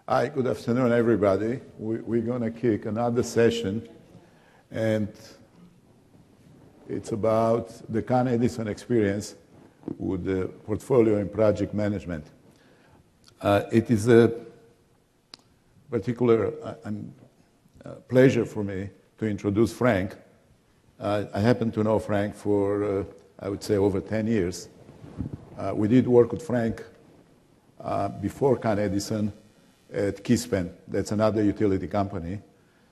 Hi, good afternoon, everybody. We're going to kick another session, and it's about the Con Edison experience with the portfolio and project management. It is a particular pleasure for me to introduce Frank. I happen to know Frank for, I would say, over 10 years. We did work with Frank before Con Edison at Keyspan. That's another utility company.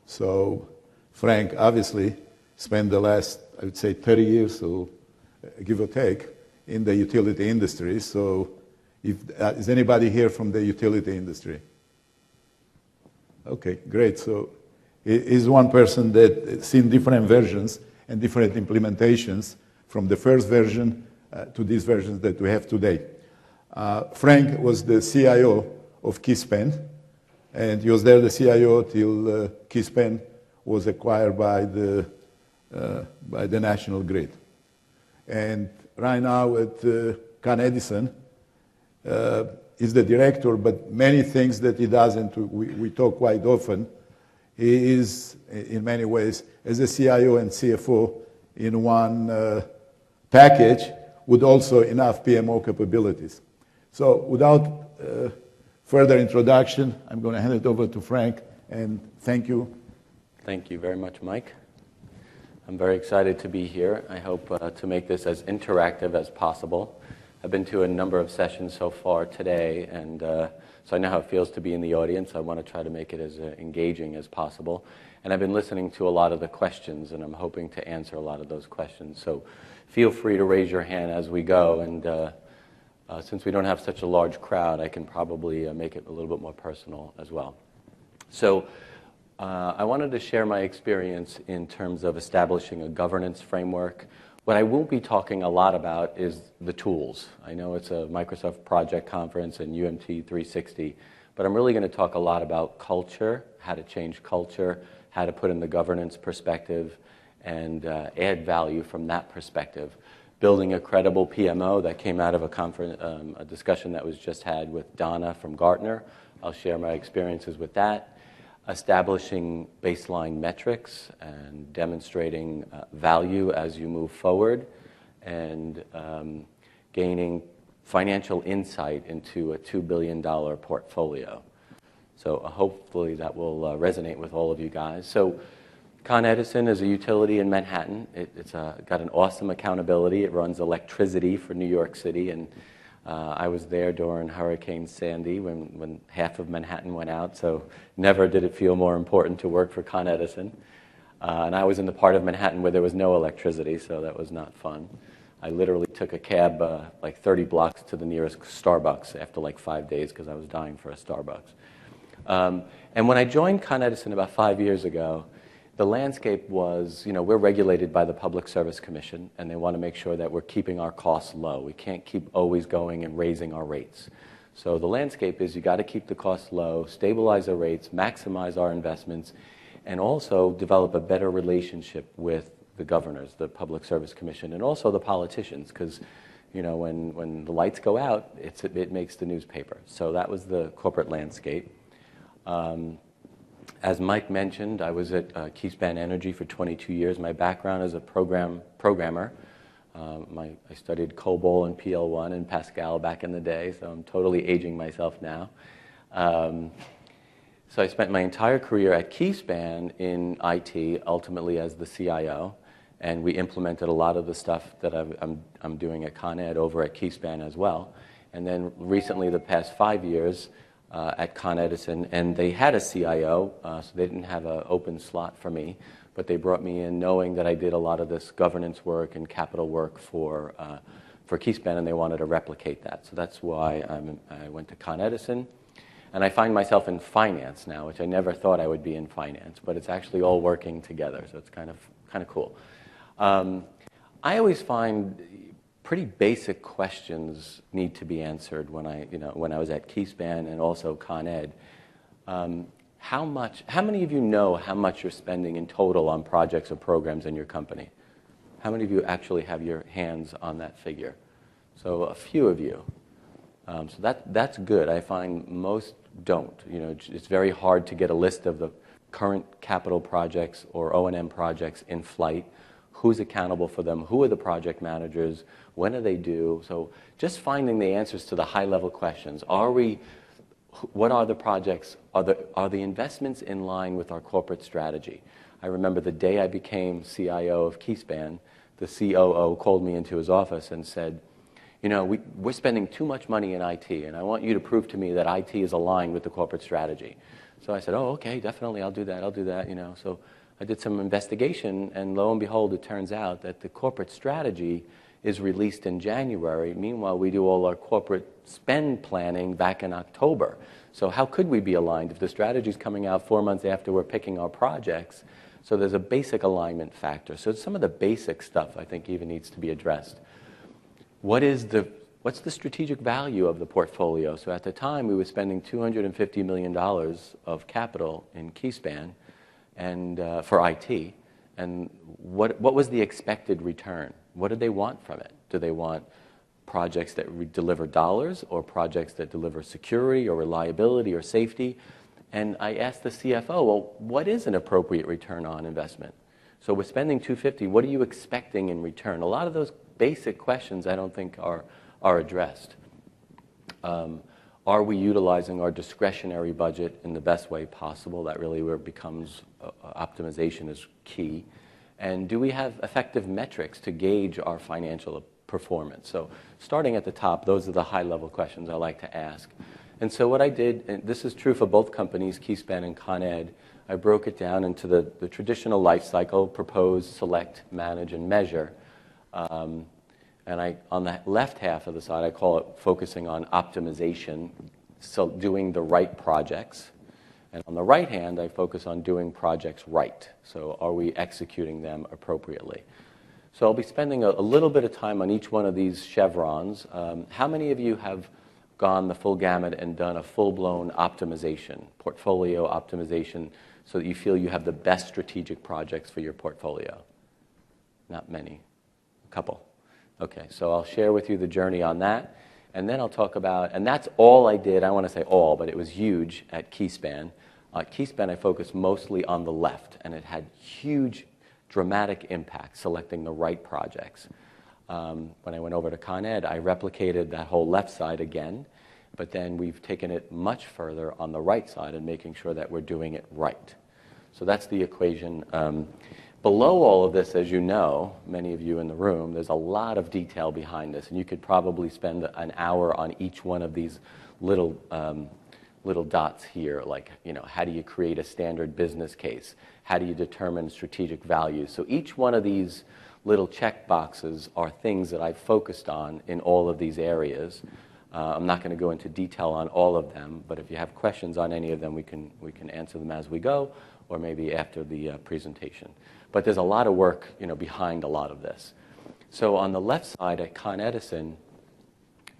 So Frank obviously spent the last, I would say, 30 years, so give or take, in the utility industry. So is anybody here from the utility industry? Okay, great. So he's one person that's seen different versions and different implementations from the first version to these versions that we have today. Frank was the CIO of Keyspan, and he was there the CIO till Keyspan was acquired by the National Grid. And right now at Con Edison, he's the director, but many things that he does, and we talk quite often, he is, in many ways, as a CIO and CFO in one package with also enough PMO capabilities. So without further introduction, I'm going to hand it over to Frank, and thank you. Thank you very much, Mike. I'm very excited to be here. I hope to make this as interactive as possible. I've been to a number of sessions so far today, and so I know how it feels to be in the audience. I want to try to make it as engaging as possible. And I've been listening to a lot of the questions, and I'm hoping to answer a lot of those questions. So feel free to raise your hand as we go, and since we don't have such a large crowd, I can probably make it a little bit more personal as well. So I wanted to share my experience in terms of establishing a governance framework. What I won't be talking a lot about is the tools. I know it's a Microsoft Project Conference and UMT 360, but I'm really going to talk a lot about culture, how to change culture, how to put in the governance perspective, and add value from that perspective. Building a credible PMO that came out of a discussion that was just had with Donna from Gartner. I'll share my experiences with that. Establishing baseline metrics and demonstrating value as you move forward, and gaining financial insight into a $2 billion portfolio. So hopefully that will resonate with all of you guys. So Con Edison is a utility in Manhattan. It's got an awesome accountability. It runs electricity for New York City, and I was there during Hurricane Sandy when half of Manhattan went out, so never did it feel more important to work for Con Edison. And I was in the part of Manhattan where there was no electricity, so that was not fun. I literally took a cab like 30 blocks to the nearest Starbucks after like 5 days because I was dying for a Starbucks. And when I joined Con Edison about 5 years ago, the landscape was, we're regulated by the Public Service Commission, and they want to make sure that we're keeping our costs low. We can't keep always going and raising our rates. So the landscape is you got to keep the costs low, stabilize our rates, maximize our investments, and also develop a better relationship with the governors, the Public Service Commission, and also the politicians, because when the lights go out, it makes the newspaper. So that was the corporate landscape. As Mike mentioned, I was at Keyspan Energy for 22 years. My background is a programmer. I studied COBOL and PL1 and Pascal back in the day, so I'm totally aging myself now. So I spent my entire career at Keyspan in IT, ultimately as the CIO, and we implemented a lot of the stuff that I'm doing at Con Ed over at Keyspan as well. And then recently, the past 5 years, at Con Edison, and they had a CIO, so they didn't have an open slot for me, but they brought me in knowing that I did a lot of this governance work and capital work for Keyspan, and they wanted to replicate that. So that's why I went to Con Edison, and I find myself in finance now, which I never thought I would be in finance, but it's actually all working together, so it's kind of cool. I always find pretty basic questions need to be answered when I was at Keyspan and also Con Ed. How many of you know how much you're spending in total on projects or programs in your company? How many of you actually have your hands on that figure? So a few of you. So that's good. I find most don't. You know, it's very hard to get a list of the current capital projects or O&M projects in flight. Who's accountable for them? Who are the project managers? When are they due? So just finding the answers to the high-level questions. What are the projects? Are the investments in line with our corporate strategy? I remember the day I became CIO of Keyspan, the COO called me into his office and said, you know, we're spending too much money in IT, and I want you to prove to me that IT is aligned with the corporate strategy. So I said, oh, okay, definitely, I'll do that, you know. So I did some investigation, and lo and behold, it turns out that the corporate strategy is released in January. Meanwhile, we do all our corporate spend planning back in October. So how could we be aligned if the strategy is coming out 4 months after we're picking our projects? So there's a basic alignment factor. So some of the basic stuff I think even needs to be addressed. What's the strategic value of the portfolio? So at the time, we were spending $250 million of capital in Keyspan and for IT. And what was the expected return? What did they want from it? Do they want projects that deliver dollars or projects that deliver security or reliability or safety? And I asked the CFO, well, what is an appropriate return on investment? So we're spending $250. What are you expecting in return? A lot of those basic questions I don't think are addressed. Are we utilizing our discretionary budget in the best way possible? That really where it becomes optimization is key. And do we have effective metrics to gauge our financial performance? So starting at the top, those are the high-level questions I like to ask. And so what I did, and this is true for both companies, Keyspan and Con Ed, I broke it down into the traditional life cycle: propose, select, manage, and measure. And on the left half of the side, I call it focusing on optimization, so doing the right projects. And on the right hand, I focus on doing projects right. So are we executing them appropriately? So I'll be spending a little bit of time on each one of these chevrons. How many of you have gone the full gamut and done a full-blown optimization, portfolio optimization, so that you feel you have the best strategic projects for your portfolio? Not many. A couple. Okay, so I'll share with you the journey on that, and then I'll talk about, and that's all I did. I want to say all, but it was huge at Keyspan. At Keyspan, I focused mostly on the left, and it had huge, dramatic impact selecting the right projects. When I went over to Con Ed, I replicated that whole left side again, but then we've taken it much further on the right side and making sure that we're doing it right. So that's the equation. Below all of this, as you know, many of you in the room, there's a lot of detail behind this, and you could probably spend an hour on each one of these little dots here, like, you know, how do you create a standard business case? How do you determine strategic value? So each one of these little check boxes are things that I've focused on in all of these areas. I'm not going to go into detail on all of them, but if you have questions on any of them, we can answer them as we go, or maybe after the presentation. But there's a lot of work, you know, behind a lot of this. So on the left side at Con Edison,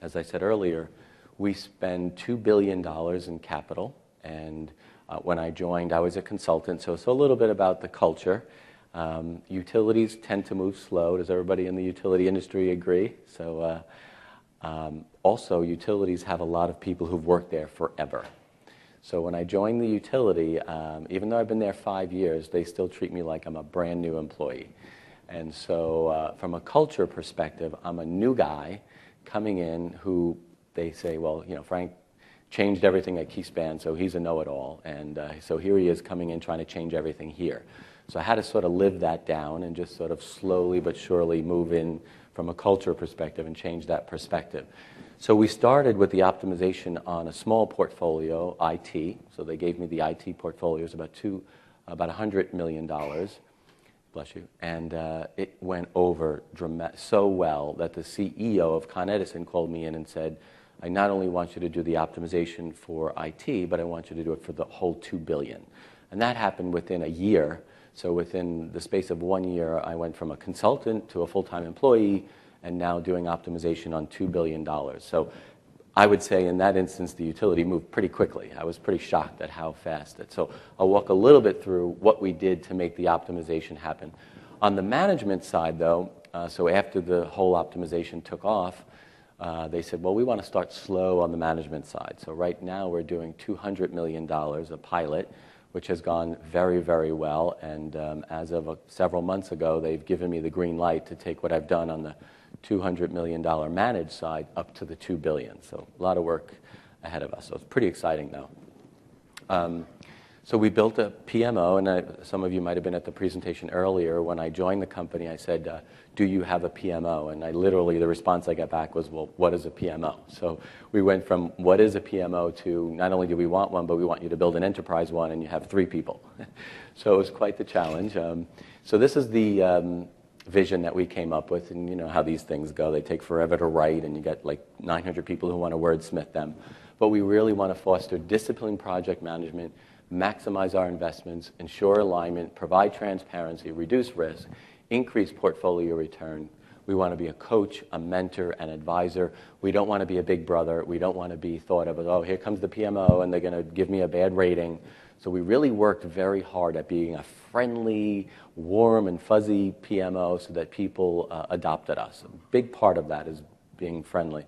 as I said earlier, we spend $2 billion in capital, and when I joined, I was a consultant, so a little bit about the culture. Utilities tend to move slow. Does everybody in the utility industry agree? So also, utilities have a lot of people who've worked there forever. So when I joined the utility, even though I've been there 5 years, they still treat me like I'm a brand new employee. And so from a culture perspective, I'm a new guy coming in who they say, well, you know, Frank changed everything at Keyspan, so he's a know-it-all. And so here he is coming in trying to change everything here. So I had to sort of live that down and just sort of slowly but surely move in from a culture perspective and change that perspective. So we started with the optimization on a small portfolio, IT. So they gave me the IT portfolio. It was about $100 million. Bless you. And it went over so well that the CEO of Con Edison called me in and said, I not only want you to do the optimization for IT, but I want you to do it for the whole $2 billion. And that happened within a year. So within the space of 1 year, I went from a consultant to a full-time employee, and now doing optimization on $2 billion. So I would say in that instance, the utility moved pretty quickly. I was pretty shocked at how fast it. So I'll walk a little bit through what we did to make the optimization happen. On the management side, though, so after the whole optimization took off, they said, well, we want to start slow on the management side. So right now we're doing $200 million, a pilot, which has gone very, very well. And as of several months ago, they've given me the green light to take what I've done on the $200 million managed side up to the $2 billion. So a lot of work ahead of us. So it's pretty exciting now. So we built a PMO, and some of you might have been at the presentation earlier. When I joined the company, I said, do you have a PMO? And the response I got back was, well, what is a PMO? So we went from what is a PMO to not only do we want one, but we want you to build an enterprise one, and you have 3 people. So it was quite the challenge. So this is the vision that we came up with, and you know how these things go. They take forever to write, and you get like 900 people who want to wordsmith them. But we really want to foster disciplined project management, maximize our investments, ensure alignment, provide transparency, reduce risk, increase portfolio return. We want to be a coach, a mentor, an advisor. We don't want to be a big brother. We don't want to be thought of as, oh, here comes the PMO, and they're going to give me a bad rating. So we really worked very hard at being a friendly, warm, and fuzzy PMO so that people adopted us. A big part of that is being friendly.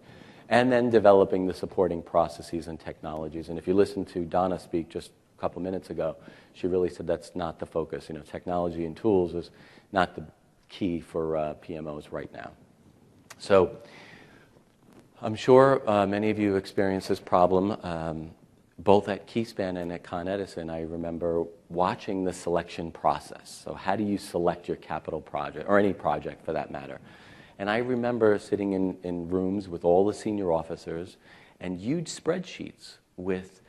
And then developing the supporting processes and technologies. And if you listen to Donna speak just a couple minutes ago, she really said that's not the focus. You know, technology and tools is not the key for PMOs right now. So I'm sure many of you experience this problem. Both at Keyspan and at Con Edison, I remember watching the selection process. So how do you select your capital project, or any project for that matter? And I remember sitting in rooms with all the senior officers and huge spreadsheets with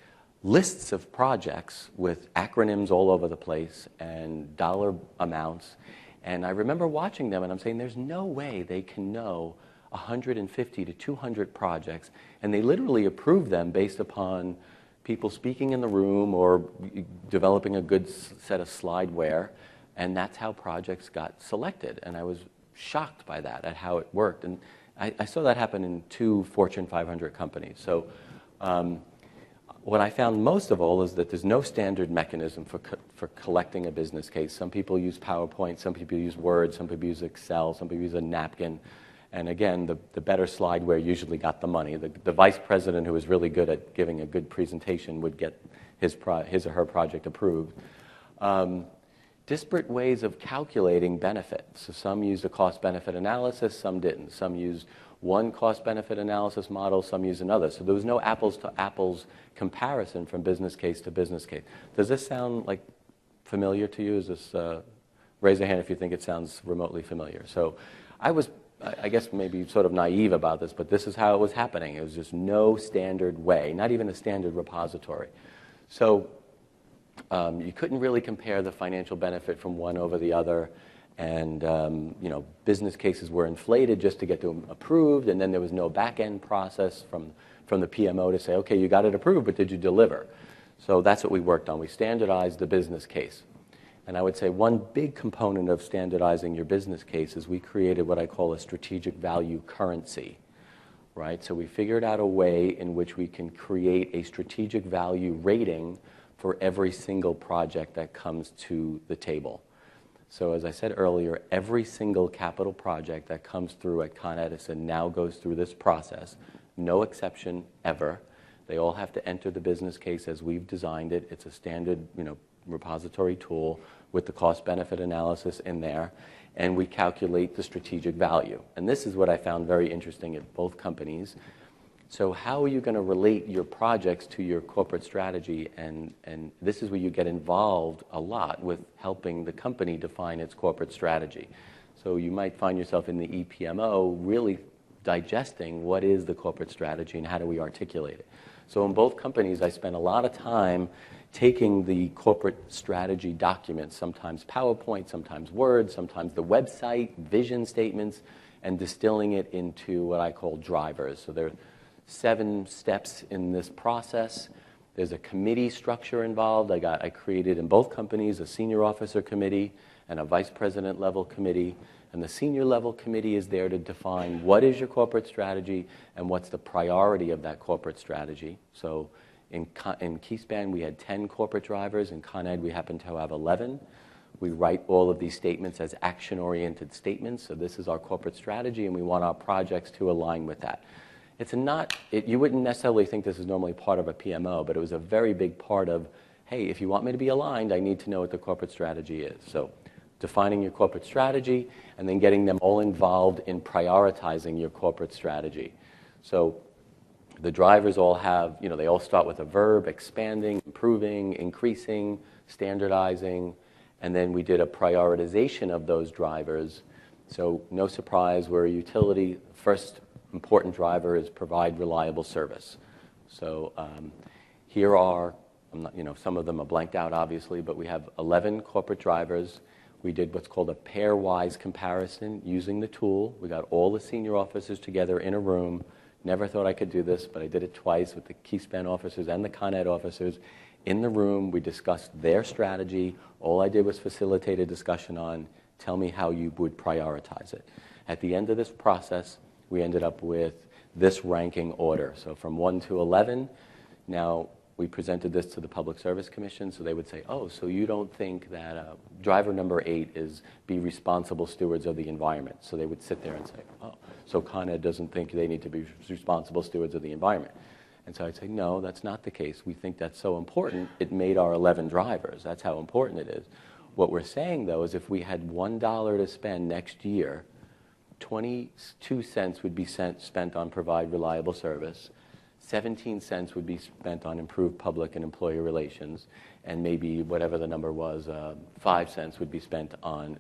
lists of projects with acronyms all over the place and dollar amounts. And I remember watching them, and I'm saying, there's no way they can know 150 to 200 projects. And they literally approve them based upon people speaking in the room or developing a good set of slideware. And that's how projects got selected. And I was shocked by that, at how it worked. And I saw that happen in 2 Fortune 500 companies. So what I found most of all is that there's no standard mechanism for collecting a business case. Some people use PowerPoint, some people use Word, some people use Excel, some people use a napkin. And again, the better slideware usually got the money. The vice president who was really good at giving a good presentation would get his or her project approved. Disparate ways of calculating benefits. So some used a cost-benefit analysis, some didn't. Some used one cost-benefit analysis model, some used another. So there was no apples-to-apples comparison from business case to business case. Does this sound like familiar to you? Is this, raise a hand if you think it sounds remotely familiar. So I was, I guess, maybe sort of naive about this, but this is how it was happening. It was just no standard way, not even a standard repository. So you couldn't really compare the financial benefit from one over the other. And you know, business cases were inflated just to get them approved, and then there was no back-end process from the PMO to say, okay, you got it approved, but did you deliver? So that's what we worked on. We standardized the business case. And I would say one big component of standardizing your business case is we created what I call a strategic value currency, right? So we figured out a way in which we can create a strategic value rating for every single project that comes to the table. So as I said earlier, every single capital project that comes through at Con Edison now goes through this process, no exception ever. They all have to enter the business case as we've designed it. It's a standard, you know, repository tool with the cost-benefit analysis in there, and we calculate the strategic value. And this is what I found very interesting at both companies. So how are you going to relate your projects to your corporate strategy? And this is where you get involved a lot with helping the company define its corporate strategy. So you might find yourself in the EPMO really digesting what is the corporate strategy and how do we articulate it. So in both companies, I spent a lot of time taking the corporate strategy documents, sometimes PowerPoint, sometimes Word, sometimes the website, vision statements, and distilling it into what I call drivers. So there 7 steps in this process. There's a committee structure involved. I created in both companies a senior officer committee and a vice president level committee. And the senior level committee is there to define what is your corporate strategy and what's the priority of that corporate strategy. So in Keyspan, we had 10 corporate drivers. In Con Ed, we happen to have 11. We write all of these statements as action-oriented statements. So this is our corporate strategy, and we want our projects to align with that. You wouldn't necessarily think this is normally part of a PMO, but it was a very big part of, hey, if you want me to be aligned, I need to know what the corporate strategy is. So defining your corporate strategy and then getting them all involved in prioritizing your corporate strategy. So the drivers all have, they all start with a verb: expanding, improving, increasing, standardizing, and then we did a prioritization of those drivers. So no surprise, we're a utility. First important driver is provide reliable service. So here are, some of them are blanked out obviously, but we have 11 corporate drivers. We did what's called a pairwise comparison using the tool. We got all the senior officers together in a room. Never thought I could do this, but I did it twice with the Keyspan officers and the Con Ed officers in the room. We discussed their strategy. All I did was facilitate a discussion on, tell me how you would prioritize it. At the end of this process, we ended up with this ranking order. So from 1 to 11, now we presented this to the Public Service Commission, so they would say, oh, so you don't think that driver number 8 is be responsible stewards of the environment. So they would sit there and say, oh, so Con Ed doesn't think they need to be responsible stewards of the environment. And so I'd say, no, that's not the case. We think that's so important, it made our 11 drivers. That's how important it is. What we're saying, though, is if we had $1 to spend next year, 22 cents would be spent on provide reliable service, 17 cents would be spent on improved public and employee relations, and maybe whatever the number was, 5 cents would be spent on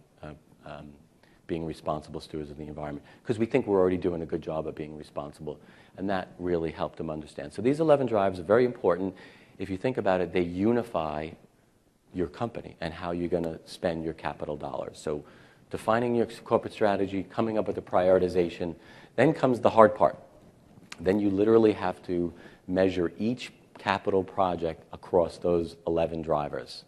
being responsible stewards of the environment. Because we think we're already doing a good job of being responsible. And that really helped them understand. So these 11 drivers are very important. If you think about it, they unify your company and how you're going to spend your capital dollars. So defining your corporate strategy, coming up with a prioritization, then comes the hard part. Then you literally have to measure each capital project across those 11 drivers.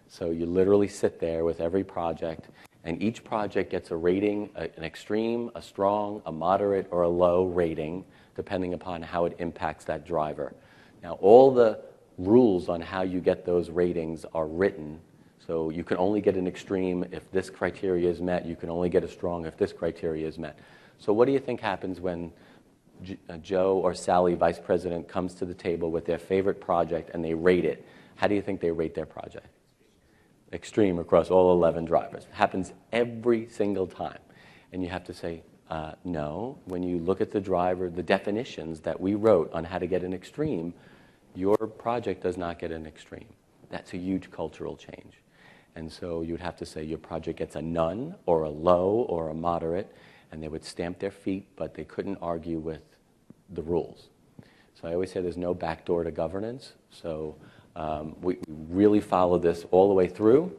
So you literally sit there with every project, and each project gets a rating, an extreme, a strong, a moderate, or a low rating, depending upon how it impacts that driver. Now, all the rules on how you get those ratings are written. So you can only get an extreme if this criteria is met. You can only get a strong if this criteria is met. So what do you think happens when Joe or Sally, vice president, comes to the table with their favorite project and they rate it? How do you think they rate their project? Extreme across all 11 drivers. It happens every single time. And you have to say, no, when you look at the driver, the definitions that we wrote on how to get an extreme, your project does not get an extreme. That's a huge cultural change. And so you'd have to say your project gets a none or a low or a moderate, and they would stamp their feet, but they couldn't argue with the rules. So I always say there's no backdoor to governance. So we really follow this all the way through.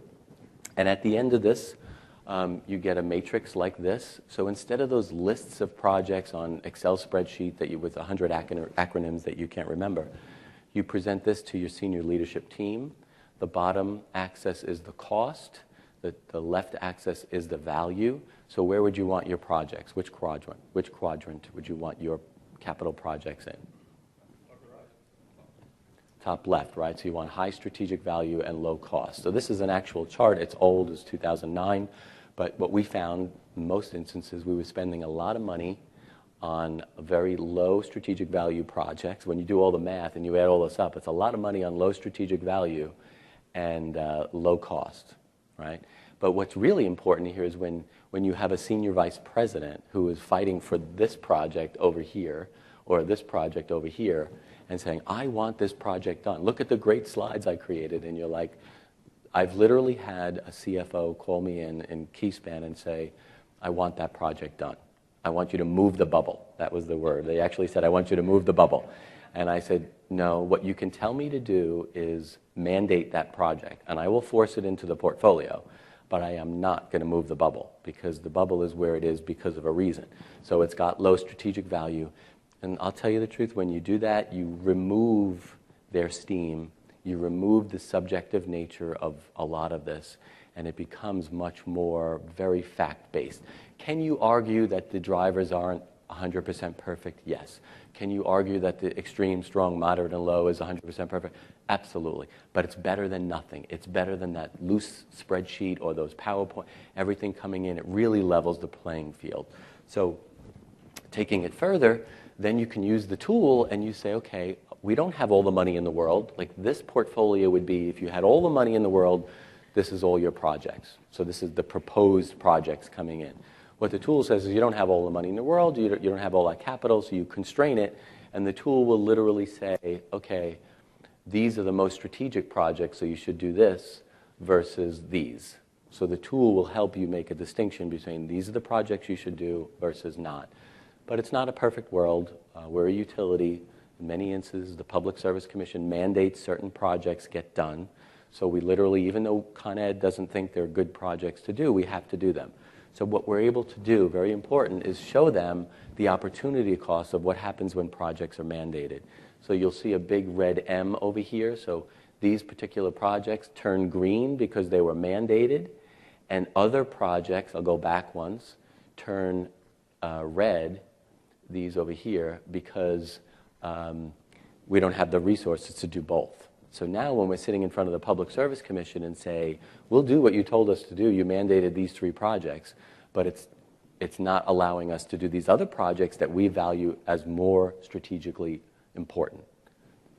And at the end of this, you get a matrix like this. So instead of those lists of projects on Excel spreadsheet that with 100 acronyms that you can't remember, you present this to your senior leadership team. The bottom axis is the cost. The left axis is the value. So where would you want your projects? Which quadrant? Which quadrant would you want your capital projects in? Top left, right? So you want high strategic value and low cost. So this is an actual chart. It's old, it's 2009. But what we found, in most instances, we were spending a lot of money on very low strategic value projects. When you do all the math and you add all this up, it's a lot of money on low strategic value and low cost, right? But what's really important here is when you have a senior vice president who is fighting for this project over here or this project over here and saying, I want this project done. Look at the great slides I created. And you're like, I've literally had a CFO call me in Keyspan and say, I want that project done. I want you to move the bubble. That was the word. They actually said, I want you to move the bubble. And I said, no, what you can tell me to do is mandate that project, and I will force it into the portfolio, but I am not going to move the bubble because the bubble is where it is because of a reason. So it's got low strategic value. And I'll tell you the truth, when you do that, you remove their steam, you remove the subjective nature of a lot of this, and it becomes much more very fact-based. Can you argue that the drivers aren't 100% perfect? Yes. Can you argue that the extreme, strong, moderate, and low is 100% perfect? Absolutely. But it's better than nothing. It's better than that loose spreadsheet or those PowerPoint, everything coming in. It really levels the playing field. So taking it further, then you can use the tool and you say, okay, we don't have all the money in the world. Like this portfolio would be, if you had all the money in the world, this is all your projects. So this is the proposed projects coming in. What the tool says is you don't have all the money in the world, you don't have all that capital, so you constrain it, and the tool will literally say, okay, these are the most strategic projects, so you should do this versus these. So the tool will help you make a distinction between these are the projects you should do versus not. But it's not a perfect world. We're a utility. In many instances, the Public Service Commission mandates certain projects get done. So we literally, even though Con Ed doesn't think they're good projects to do, we have to do them. So what we're able to do, very important, is show them the opportunity cost of what happens when projects are mandated. So you'll see a big red M over here. So these particular projects turn green because they were mandated, and other projects, I'll go back once, turn red, these over here, because we don't have the resources to do both. So now when we're sitting in front of the Public Service Commission and say, we'll do what you told us to do, you mandated these 3 projects, but it's not allowing us to do these other projects that we value as more strategically important.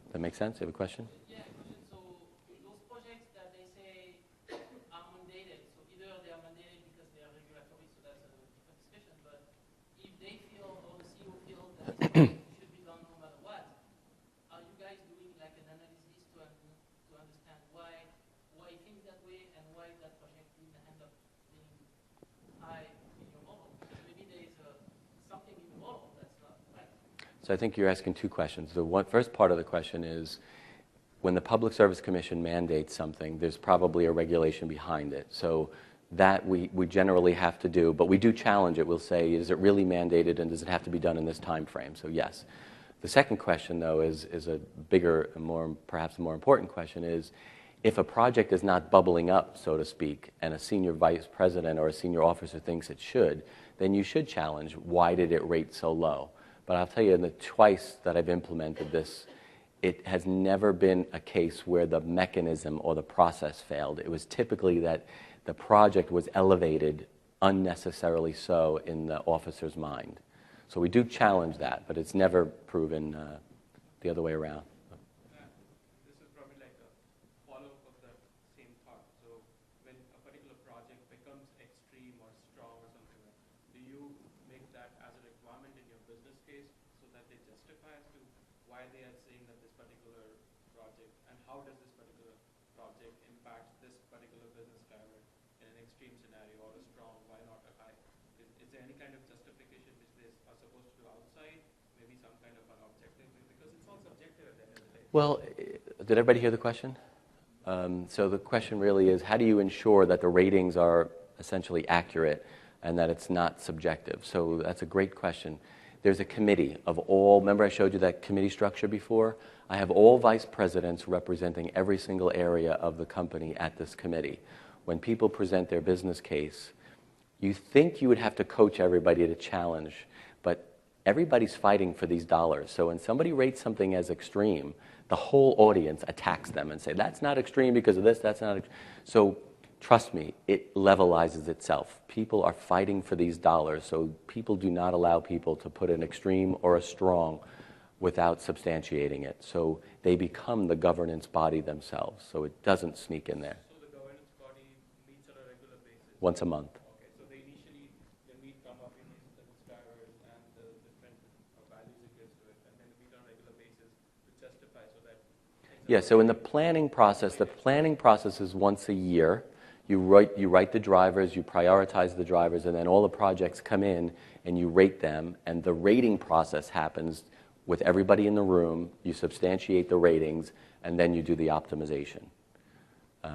Does that make sense? You have a question? Yeah, question. So those projects that they say are mandated, so either they are mandated because they are regulatory, so that's a different discussion, but if they feel, or the CEO feels that should be done no matter what, are you guys doing like an analysis to understand why it thinks that way and why that project didn't end up being high in your model? Because maybe there is something in the model that's not right. So I think you're asking 2 questions. The first part of the question is, when the Public Service Commission mandates something, there's probably a regulation behind it. So that we generally have to do, but we do challenge it. We'll say, is it really mandated and does it have to be done in this time frame? So yes. The second question, though, is a bigger, perhaps a more important question, is if a project is not bubbling up, so to speak, and a senior vice president or a senior officer thinks it should, then you should challenge, why did it rate so low? But I'll tell you, in the twice that I've implemented this, it has never been a case where the mechanism or the process failed. It was typically that the project was elevated unnecessarily so in the officer's mind. So we do challenge that, but it's never proven the other way around. This is probably like a follow-up of that same thought. So when a particular project becomes extreme or strong or something, do you make that as a requirement in your business case so that they justify as to why they are saying that this particular project, and how does this particular project impact this particular business driver in an extreme scenario, or a strong, why not a high? Is there any kind of justification which they are supposed to do outside, maybe some kind of an objective, because it's all subjective at the end of the day? Well, did everybody hear the question? So the question really is, how do you ensure that the ratings are essentially accurate and that it's not subjective? So that's a great question. There's a committee of all, remember I showed you that committee structure before? I have all vice presidents representing every single area of the company at this committee. When people present their business case, you think you would have to coach everybody to challenge, but everybody's fighting for these dollars. So when somebody rates something as extreme, the whole audience attacks them and say, that's not extreme because of this, that's not. So trust me, it levelizes itself. People are fighting for these dollars, so people do not allow people to put an extreme or a strong without substantiating it. So they become the governance body themselves, so it doesn't sneak in there. So the governance body meets on a regular basis? Once a month. Okay, so they initially, they meet, come up with the drivers and the different values it gives to it, and then meet on a regular basis to justify so that... Yeah, so in the planning process is once a year. You write the drivers, you prioritize the drivers, and then all the projects come in and you rate them, and the rating process happens with everybody in the room. You substantiate the ratings, and then you do the optimization. So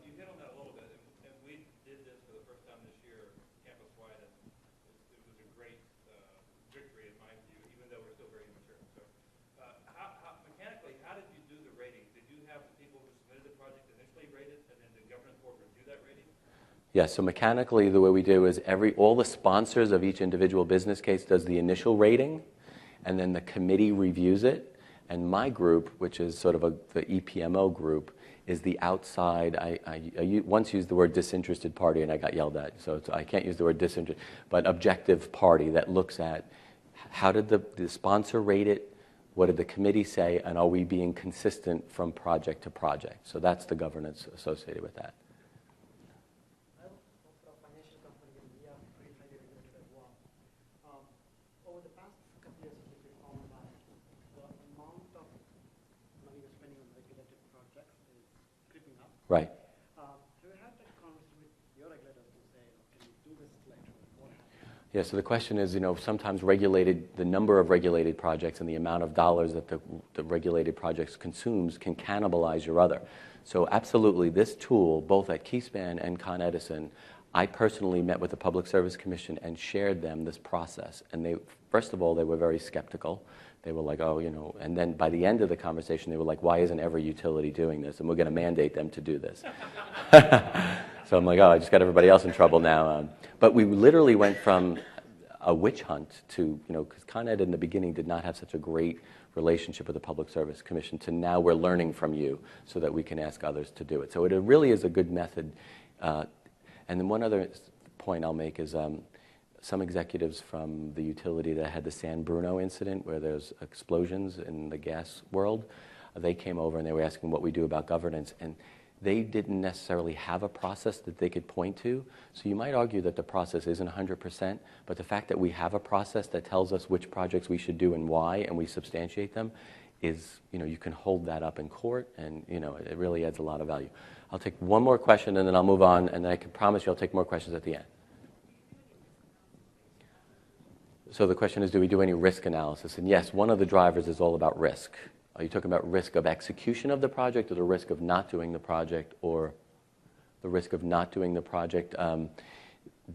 you hit on that a little bit, and we did this for the first time this year, campus-wide, and it was a great victory in my view, even though we're still very immature. So mechanically, how did you do the ratings? Did you have the people who submitted the project initially rated, and then the governance board review that rating? Yeah, so mechanically the way we do is all the sponsors of each individual business case does the initial rating, and then the committee reviews it, and my group, which is sort of the EPMO group, is the outside. I once used the word disinterested party and I got yelled at, so I can't use the word disinterested, but objective party that looks at How did the sponsor rate it? What did the committee say? And are we being consistent from project to project? So that's the governance associated with that. I'm for a financial company, and we are pretty highly regulated as well. Over the past couple years, we found that the amount of money we're spending on regulated projects is creeping up. Right. Have you had that conversation with your regulators to say, can we do this later? What happens? Yeah, so the question is, sometimes the number of regulated projects and the amount of dollars that the regulated projects consumes can cannibalize your other. So absolutely, this tool, both at Keyspan and Con Edison, I personally met with the Public Service Commission and shared them this process. And first of all, they were very skeptical. They were like, and then by the end of the conversation, they were like, why isn't every utility doing this? And we're going to mandate them to do this. So I'm like, I just got everybody else in trouble now. But we literally went from a witch hunt to, because Con Ed in the beginning did not have such a great relationship with the Public Service Commission, to now we're learning from you so that we can ask others to do it. So it really is a good method. And then one other point I'll make is some executives from the utility that had the San Bruno incident where there's explosions in the gas world, they came over and they were asking what we do about governance. And they didn't necessarily have a process that they could point to. So you might argue that the process isn't 100%, but the fact that we have a process that tells us which projects we should do and why, and we substantiate them, is, you can hold that up in court, and, it really adds a lot of value. I'll take one more question, and then I'll move on, and then I can promise you I'll take more questions at the end. So the question is, do we do any risk analysis? And yes, one of the drivers is all about risk. Are you talking about risk of execution of the project, or the risk of not doing the project, or the risk of not doing the project?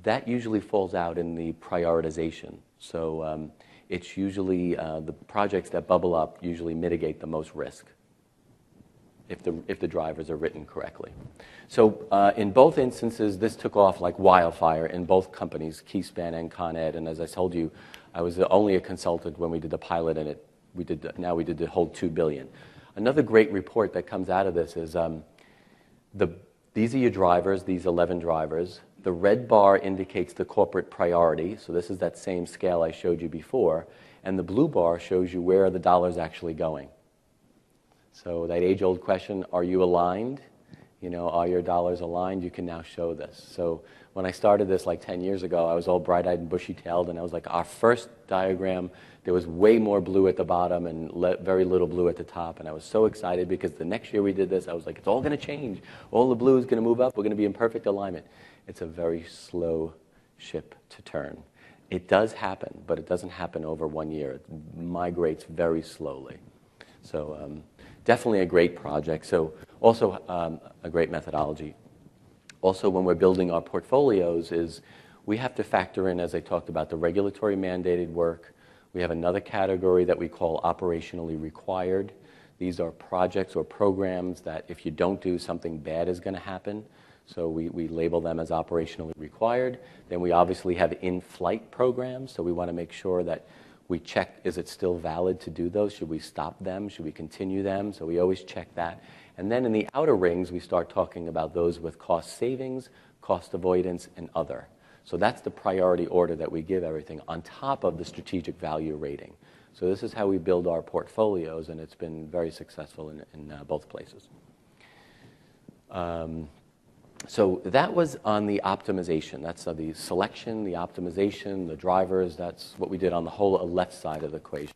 That usually falls out in the prioritization. So it's usually the projects that bubble up usually mitigate the most risk if the drivers are written correctly. So in both instances, this took off like wildfire in both companies, Keyspan and Con Ed. And as I told you, I was only a consultant when we did the pilot, and now we did the whole $2 billion. Another great report that comes out of this is these are your drivers, these 11 drivers. The red bar indicates the corporate priority. So this is that same scale I showed you before. And the blue bar shows you where are the dollars actually going. So that age-old question, are you aligned? Are your dollars aligned? You can now show this. So when I started this like 10 years ago, I was all bright-eyed and bushy-tailed, and I was like, our first diagram, there was way more blue at the bottom and very little blue at the top, and I was so excited because the next year we did this, I was like, it's all going to change. All the blue is going to move up. We're going to be in perfect alignment. It's a very slow ship to turn. It does happen, but it doesn't happen over 1 year. It migrates very slowly. So definitely a great project. So also a great methodology. Also, when we're building our portfolios, is we have to factor in, as I talked about, the regulatory mandated work. We have another category that we call operationally required. These are projects or programs that if you don't do, something bad is going to happen. So we label them as operationally required. Then we obviously have in-flight programs, so we want to make sure that we check, is it still valid to do those? Should we stop them? Should we continue them? So we always check that. And then in the outer rings, we start talking about those with cost savings, cost avoidance, and other. So that's the priority order that we give everything on top of the strategic value rating. So this is how we build our portfolios, and it's been very successful in both places. So that was on the optimization. That's the selection, the optimization, the drivers. That's what we did on the whole left side of the equation.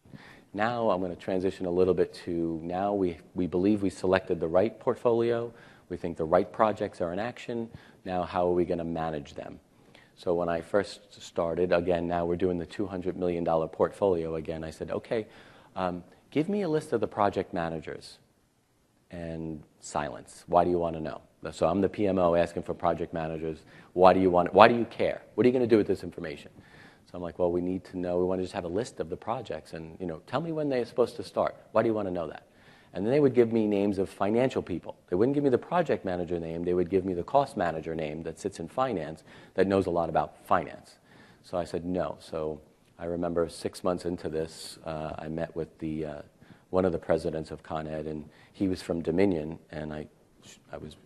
Now I'm going to transition a little bit to now we believe we selected the right portfolio. We think the right projects are in action. Now how are we going to manage them? So when I first started, again, now we're doing the $200 million portfolio again. I said, okay, give me a list of the project managers. And silence. Why do you want to know? So I'm the PMO asking for project managers. Why do you care? What are you going to do with this information? So I'm like, well, we need to know. We want to just have a list of the projects and, tell me when they're supposed to start. Why do you want to know that? And then they would give me names of financial people. They wouldn't give me the project manager name. They would give me the cost manager name that sits in finance that knows a lot about finance. So I said no. So I remember 6 months into this, I met with one of the presidents of Con Ed, and he was from Dominion, and I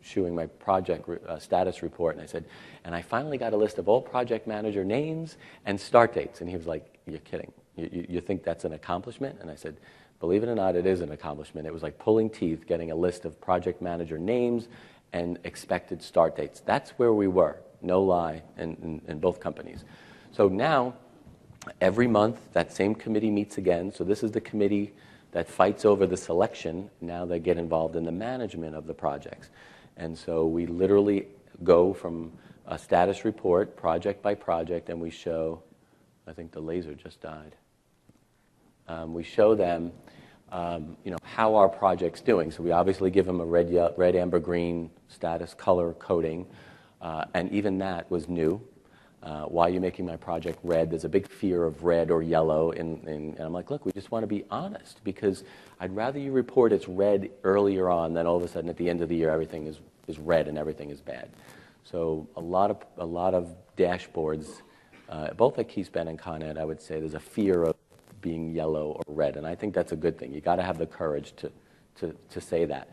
showing my project status report, and I said, and I finally got a list of all project manager names and start dates. And he was like, you're kidding. You think that's an accomplishment? And I said, believe it or not, it is an accomplishment. It was like pulling teeth, getting a list of project manager names and expected start dates. That's where we were, no lie, in both companies. So now, every month, that same committee meets again. So this is the committee that fights over the selection. Now they get involved in the management of the projects. And so we literally go from a status report, project by project, and we show, I think the laser just died. We show them how our project's doing. So we obviously give them a red, amber, green status color coding. And even that was new. Why are you making my project red? There's a big fear of red or yellow. And I'm like, look, we just want to be honest, because I'd rather you report it's red earlier on than all of a sudden at the end of the year everything is red and everything is bad. So a lot of dashboards, both at Keyspan and Con Ed, I would say there's a fear of being yellow or red. And I think that's a good thing. You got to have the courage to say that.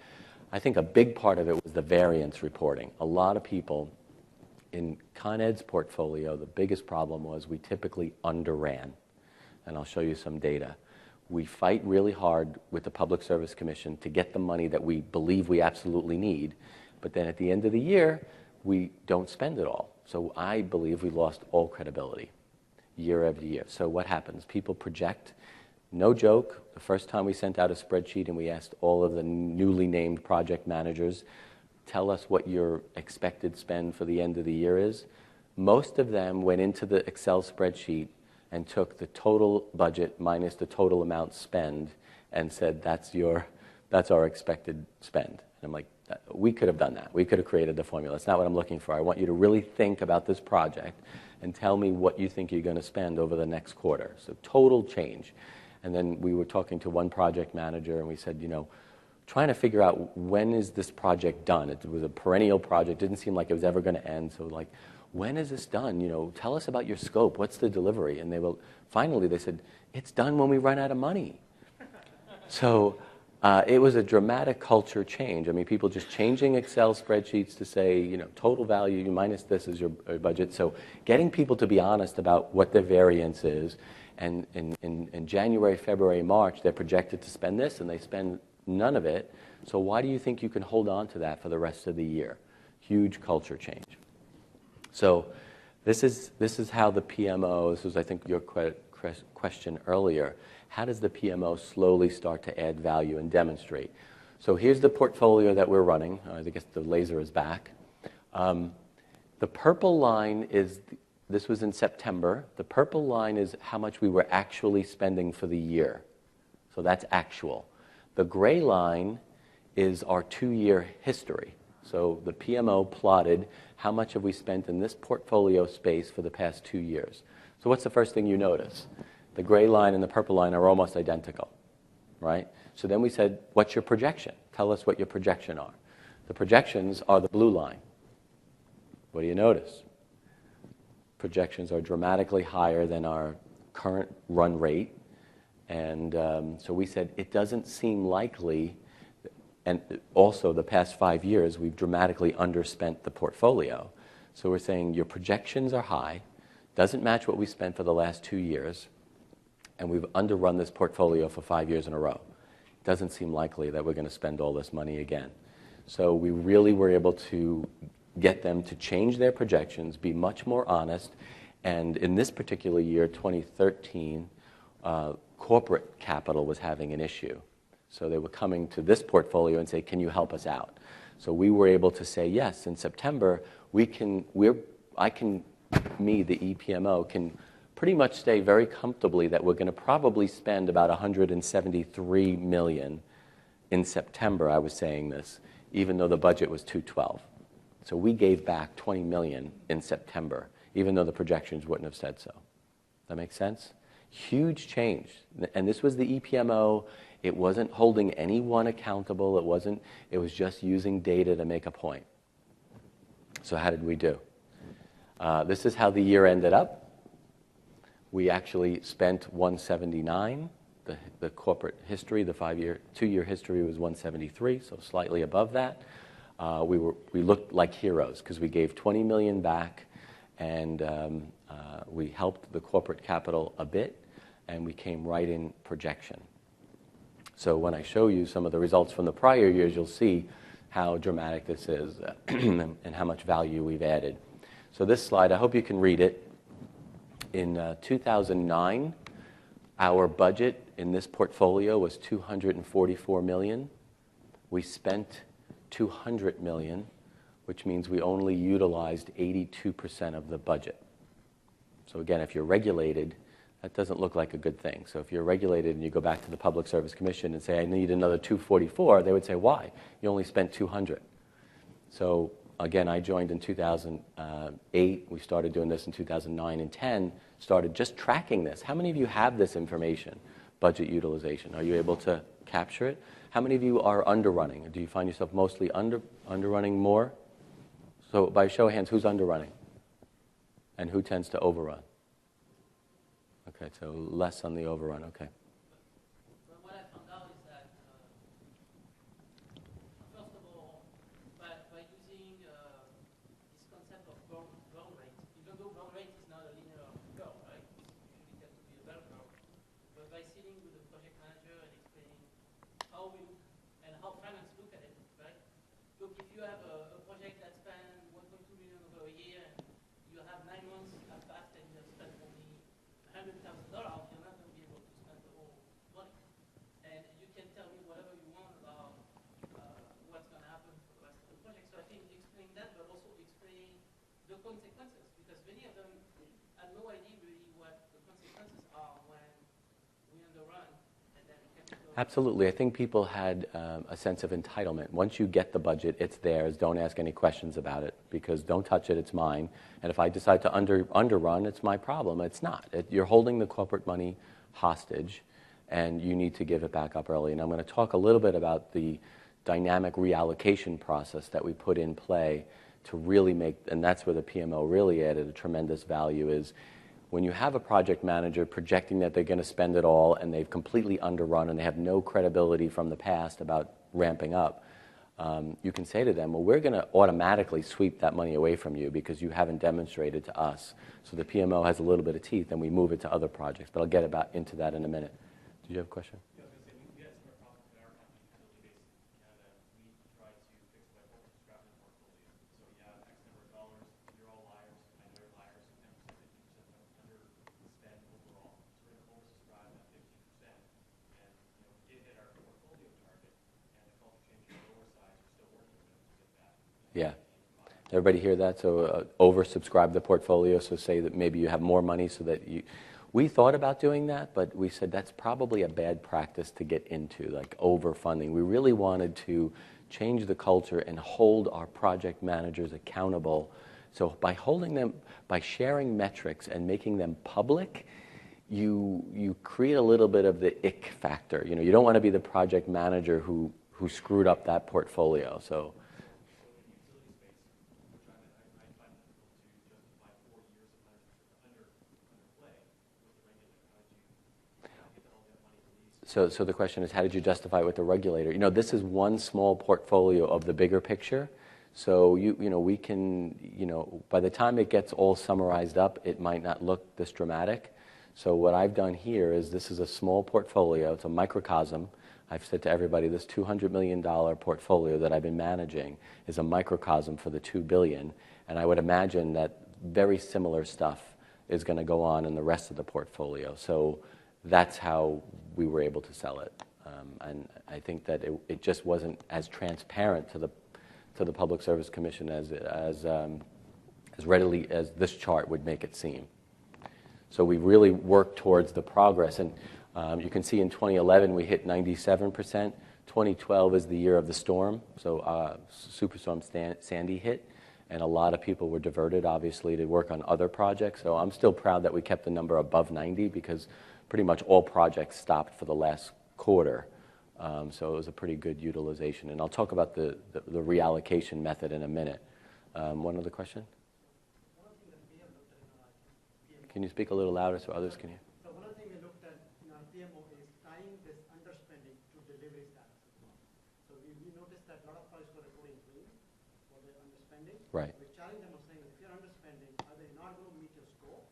I think a big part of it was the variance reporting. A lot of people in Con Ed's portfolio, the biggest problem was we typically underran. And I'll show you some data. We fight really hard with the Public Service Commission to get the money that we believe we absolutely need. But then at the end of the year, we don't spend it all. So I believe we lost all credibility year after year. So what happens? People project. No joke, the first time we sent out a spreadsheet and we asked all of the newly named project managers, tell us what your expected spend for the end of the year is. Most of them went into the Excel spreadsheet and took the total budget minus the total amount spent and said, that's our expected spend. And I'm like, we could have done that. We could have created the formula. That's not what I'm looking for. I want you to really think about this project and tell me what you think you're going to spend over the next quarter. So total change. And then we were talking to one project manager and we said, trying to figure out when is this project done. It was a perennial project. Didn't seem like it was ever going to end. So like, when is this done? Tell us about your scope. What's the delivery? And finally they said, it's done when we run out of money. So it was a dramatic culture change. I mean, people just changing Excel spreadsheets to say, total value minus this is your budget. So getting people to be honest about what their variance is. And in January, February, March, they're projected to spend this and they spend none of it. So why do you think you can hold on to that for the rest of the year? Huge culture change. So this is how the PMO, this was I think your question earlier, how does the PMO slowly start to add value and demonstrate? So here's the portfolio that we're running. I guess the laser is back. The purple line is, this was in September. The purple line is how much we were actually spending for the year. So that's actual. The gray line is our 2-year history. So the PMO plotted how much have we spent in this portfolio space for the past 2 years. So what's the first thing you notice? The gray line and the purple line are almost identical, right? So then we said, what's your projection? Tell us what your projection are. The projections are the blue line. What do you notice? Projections are dramatically higher than our current run rate. And so we said, it doesn't seem likely, and also the past 5 years, we've dramatically underspent the portfolio. So we're saying your projections are high, doesn't match what we spent for the last 2 years, and we've underrun this portfolio for 5 years in a row. Doesn't seem likely that we're going to spend all this money again. So we really were able to get them to change their projections, be much more honest, and in this particular year, 2013, corporate capital was having an issue. So they were coming to this portfolio and say, can you help us out? So we were able to say, yes, in September, the EPMO, can pretty much stay very comfortably that we're going to probably spend about $173 million in September, I was saying this, even though the budget was $212. So we gave back $20 million in September, even though the projections wouldn't have said so. That make sense? Huge change. And this was the EPMO. It wasn't holding anyone accountable. It was just using data to make a point. So how did we do? This is how the year ended up. We actually spent 179. The corporate history, the 2-year history was 173, so slightly above that. we looked like heroes because we gave 20 million back, and we helped the corporate capital a bit, and we came right in projection. So when I show you some of the results from the prior years, you'll see how dramatic this is and how much value we've added. So this slide, I hope you can read it. In 2009, our budget in this portfolio was $244 million. We spent $200 million, which means we only utilized 82% of the budget. So again, if you're regulated, that doesn't look like a good thing. So if you're regulated and you go back to the Public Service Commission and say, I need another 244, they would say, why? You only spent 200. So again, I joined in 2008. We started doing this in 2009 and 10, started just tracking this. How many of you have this information, budget utilization? Are you able to capture it? How many of you are underrunning? Do you find yourself mostly underrunning more? So by show of hands, who's underrunning? And who tends to overrun? Okay, so less on the overrun, okay. But what I found out is that, first of all, by using this concept of burn rate, even though burn rate is not a linear curve, right? It usually tends to be a bell curve. But by sitting with the project manager and explaining how we look and how finance look at it, right? Look, if you have a project that spans 1.2 million over a year, and you have 9 months have passed and you have spent only $100,000, you're not going to be able to spend the whole money. And you can tell me whatever you want about what's going to happen for the rest of the project. So I think explaining that, but also explaining the consequences, because many of them have no idea really what the consequences are when we underrun. Absolutely. I think people had a sense of entitlement. Once you get the budget, it's theirs. Don't ask any questions about it, because don't touch it, it's mine. And if I decide to underrun, it's my problem. It's not. You're holding the corporate money hostage, and you need to give it back up early. And I'm going to talk a little bit about the dynamic reallocation process that we put in play to really make, and that's where the PMO really added a tremendous value, is when you have a project manager projecting that they're going to spend it all and they've completely underrun and they have no credibility from the past about ramping up, you can say to them, well, we're going to automatically sweep that money away from you because you haven't demonstrated to us. So the PMO has a little bit of teeth, and we move it to other projects. But I'll get into that in a minute. Did you have a question? Yeah, I was going to say, we had similar problems in our company, Penalty Based in Canada. We tried to fix that oversubscribing portfolio. So you have X number of dollars, you're all liars, I know you're liars, 10%, 50% underspend overall. So we're going to oversubscribe that 50%. And we did hit our portfolio target, and the culture changed to lower size. We're still working with them to get that. Yeah. Everybody hear that? So oversubscribe the portfolio, so say that maybe you have more money so that you... We thought about doing that, but we said that's probably a bad practice to get into, like overfunding. We really wanted to change the culture and hold our project managers accountable. So by holding them, by sharing metrics and making them public, you create a little bit of the ick factor. You don't want to be the project manager who screwed up that portfolio. So. So the question is, how did you justify it with the regulator? This is one small portfolio of the bigger picture. So we can, by the time it gets all summarized up, it might not look this dramatic. So what I've done here is, this is a small portfolio. It's a microcosm. I've said to everybody, this $200 million portfolio that I've been managing is a microcosm for the $2 billion. And I would imagine that very similar stuff is going to go on in the rest of the portfolio. So that's how we were able to sell it. And I think that it just wasn't as transparent to the Public Service Commission as readily as this chart would make it seem. So we really worked towards the progress. And you can see in 2011 we hit 97%. 2012 is the year of the storm. So Superstorm Sandy hit, and a lot of people were diverted, obviously, to work on other projects. So I'm still proud that we kept the number above 90, because pretty much all projects stopped for the last quarter. So it was a pretty good utilization. And I'll talk about the reallocation method in a minute. One other question? Can you speak a little louder so others can hear? So one of the things we looked at in our PMO is tying this underspending to delivery status. So we noticed that a lot of projects were going green, they're underspending. Right. We challenge them on saying that if you're underspending, are they not going to meet your scope,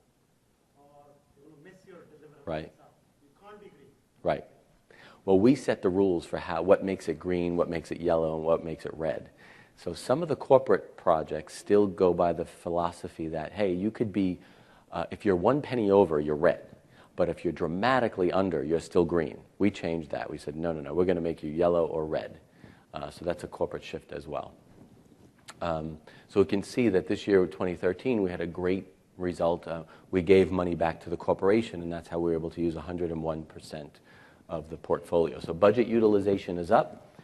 or they're going to miss your deliverable? Right. You can't be green. Right. Well, we set the rules for what makes it green, what makes it yellow, and what makes it red. So some of the corporate projects still go by the philosophy that, hey, you could be, if you're 1 penny over, you're red. But if you're dramatically under, you're still green. We changed that. We said, no, we're going to make you yellow or red. So that's a corporate shift as well. So we can see that this year, 2013, we had a great result. We gave money back to the corporation, and that's how we were able to use 101% of the portfolio. So budget utilization is up.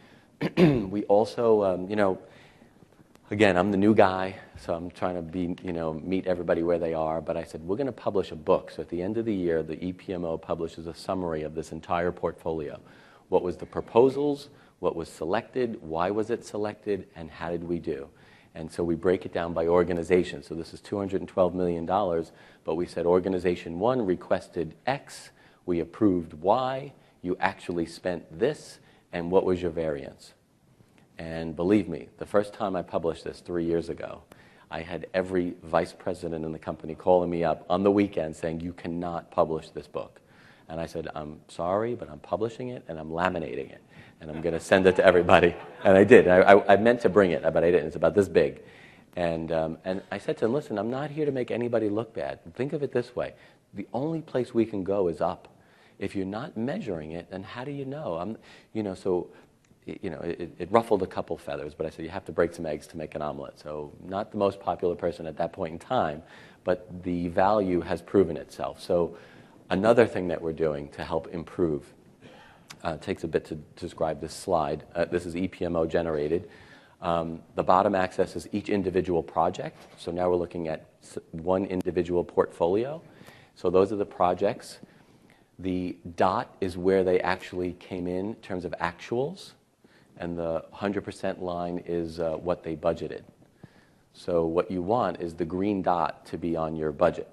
We also, again, I'm the new guy, so I'm trying to meet everybody where they are. But I said, we're going to publish a book. So at the end of the year, the EPMO publishes a summary of this entire portfolio. What was the proposals? What was selected? Why was it selected? And how did we do? And so we break it down by organization. So this is $212 million, but we said organization 1 requested X, we approved Y, you actually spent this, and what was your variance? And believe me, the first time I published this 3 years ago, I had every vice president in the company calling me up on the weekend saying, you cannot publish this book. And I said, I'm sorry, but I'm publishing it, and I'm laminating it. And I'm going to send it to everybody. And I did. I meant to bring it, but I didn't. It's about this big. And I said to him, listen, I'm not here to make anybody look bad. Think of it this way. The only place we can go is up. If you're not measuring it, then how do you know? It ruffled a couple feathers, but I said, you have to break some eggs to make an omelet. So not the most popular person at that point in time, but the value has proven itself. So another thing that we're doing to help improve, takes a bit to describe this slide. This is EPMO generated. The bottom axis is each individual project. So now we're looking at one individual portfolio. So those are the projects. The dot is where they actually came in terms of actuals. And the 100% line is what they budgeted. So what you want is the green dot to be on your budget.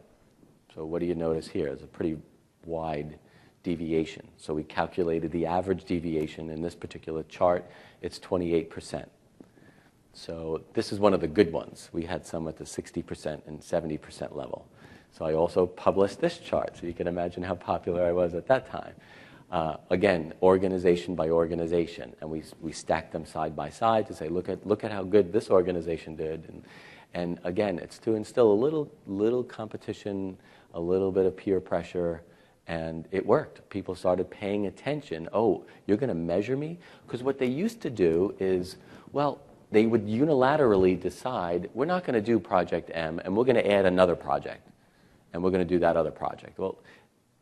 So what do you notice here? It's a pretty wide deviation. So we calculated the average deviation in this particular chart. It's 28%. So this is one of the good ones. We had some at the 60% and 70% level. So I also published this chart, so you can imagine how popular I was at that time. Again, organization by organization, and we stacked them side by side to say, look at how good this organization did, and again, it's to instill a little competition, a little bit of peer pressure, and it worked. People started paying attention. Oh, you're going to measure me? Because what they used to do is, well, they would unilaterally decide, we're not going to do Project M, and we're going to add another project, and we're going to do that other project. Well,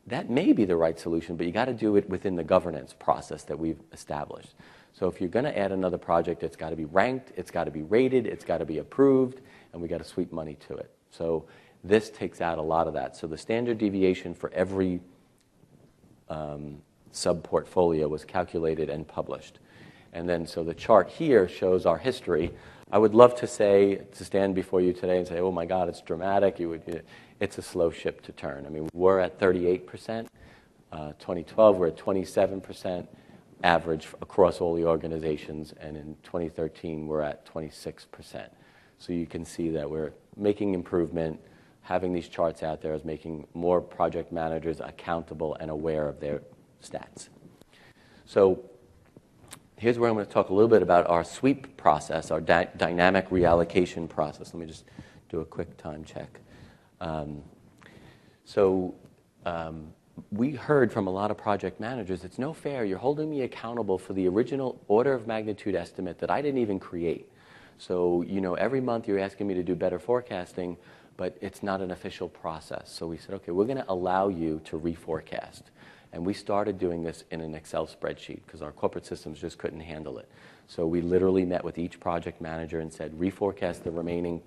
that may be the right solution, but you got to do it within the governance process that we've established. So if you're going to add another project, it's got to be ranked, it's got to be rated, it's got to be approved, and we got to sweep money to it. So this takes out a lot of that. So the standard deviation for every sub-portfolio was calculated and published. And then so the chart here shows our history. I would love to stand before you today and say, oh my God, it's dramatic. It's a slow ship to turn. I mean, we're at 38%. 2012, we're at 27% average across all the organizations. And in 2013, we're at 26%. So you can see that we're making improvement. Having these charts out there is making more project managers accountable and aware of their stats. So here's where I'm going to talk a little bit about our sweep process, our dynamic reallocation process. Let me just do a quick time check. We heard from a lot of project managers, it's no fair, you're holding me accountable for the original order of magnitude estimate that I didn't even create. So, every month you're asking me to do better forecasting, but it's not an official process. So we said, okay, we're going to allow you to reforecast. And we started doing this in an Excel spreadsheet because our corporate systems just couldn't handle it. So we literally met with each project manager and said, reforecast the remaining.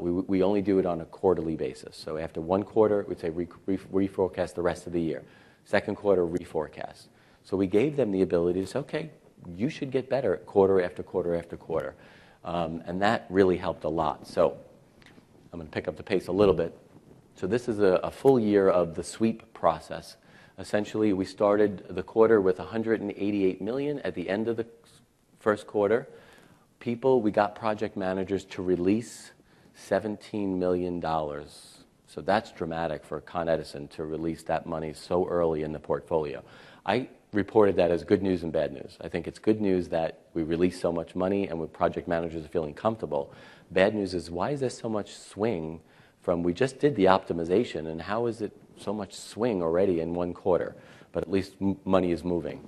We only do it on a quarterly basis. So after one quarter, we'd say reforecast the rest of the year. Second quarter, reforecast. So we gave them the ability to say, okay, you should get better quarter after quarter after quarter. And that really helped a lot. So I'm going to pick up the pace a little bit. So this is a full year of the sweep process. Essentially, we started the quarter with $188 million at the end of the first quarter. we got project managers to release $17 million. So that's dramatic for Con Edison to release that money so early in the portfolio. I reported that as good news and bad news. I think it's good news that we released so much money and project managers are feeling comfortable. Bad news is, why is there so much swing from we just did the optimization, and how is it so much swing already in one quarter? But at least money is moving.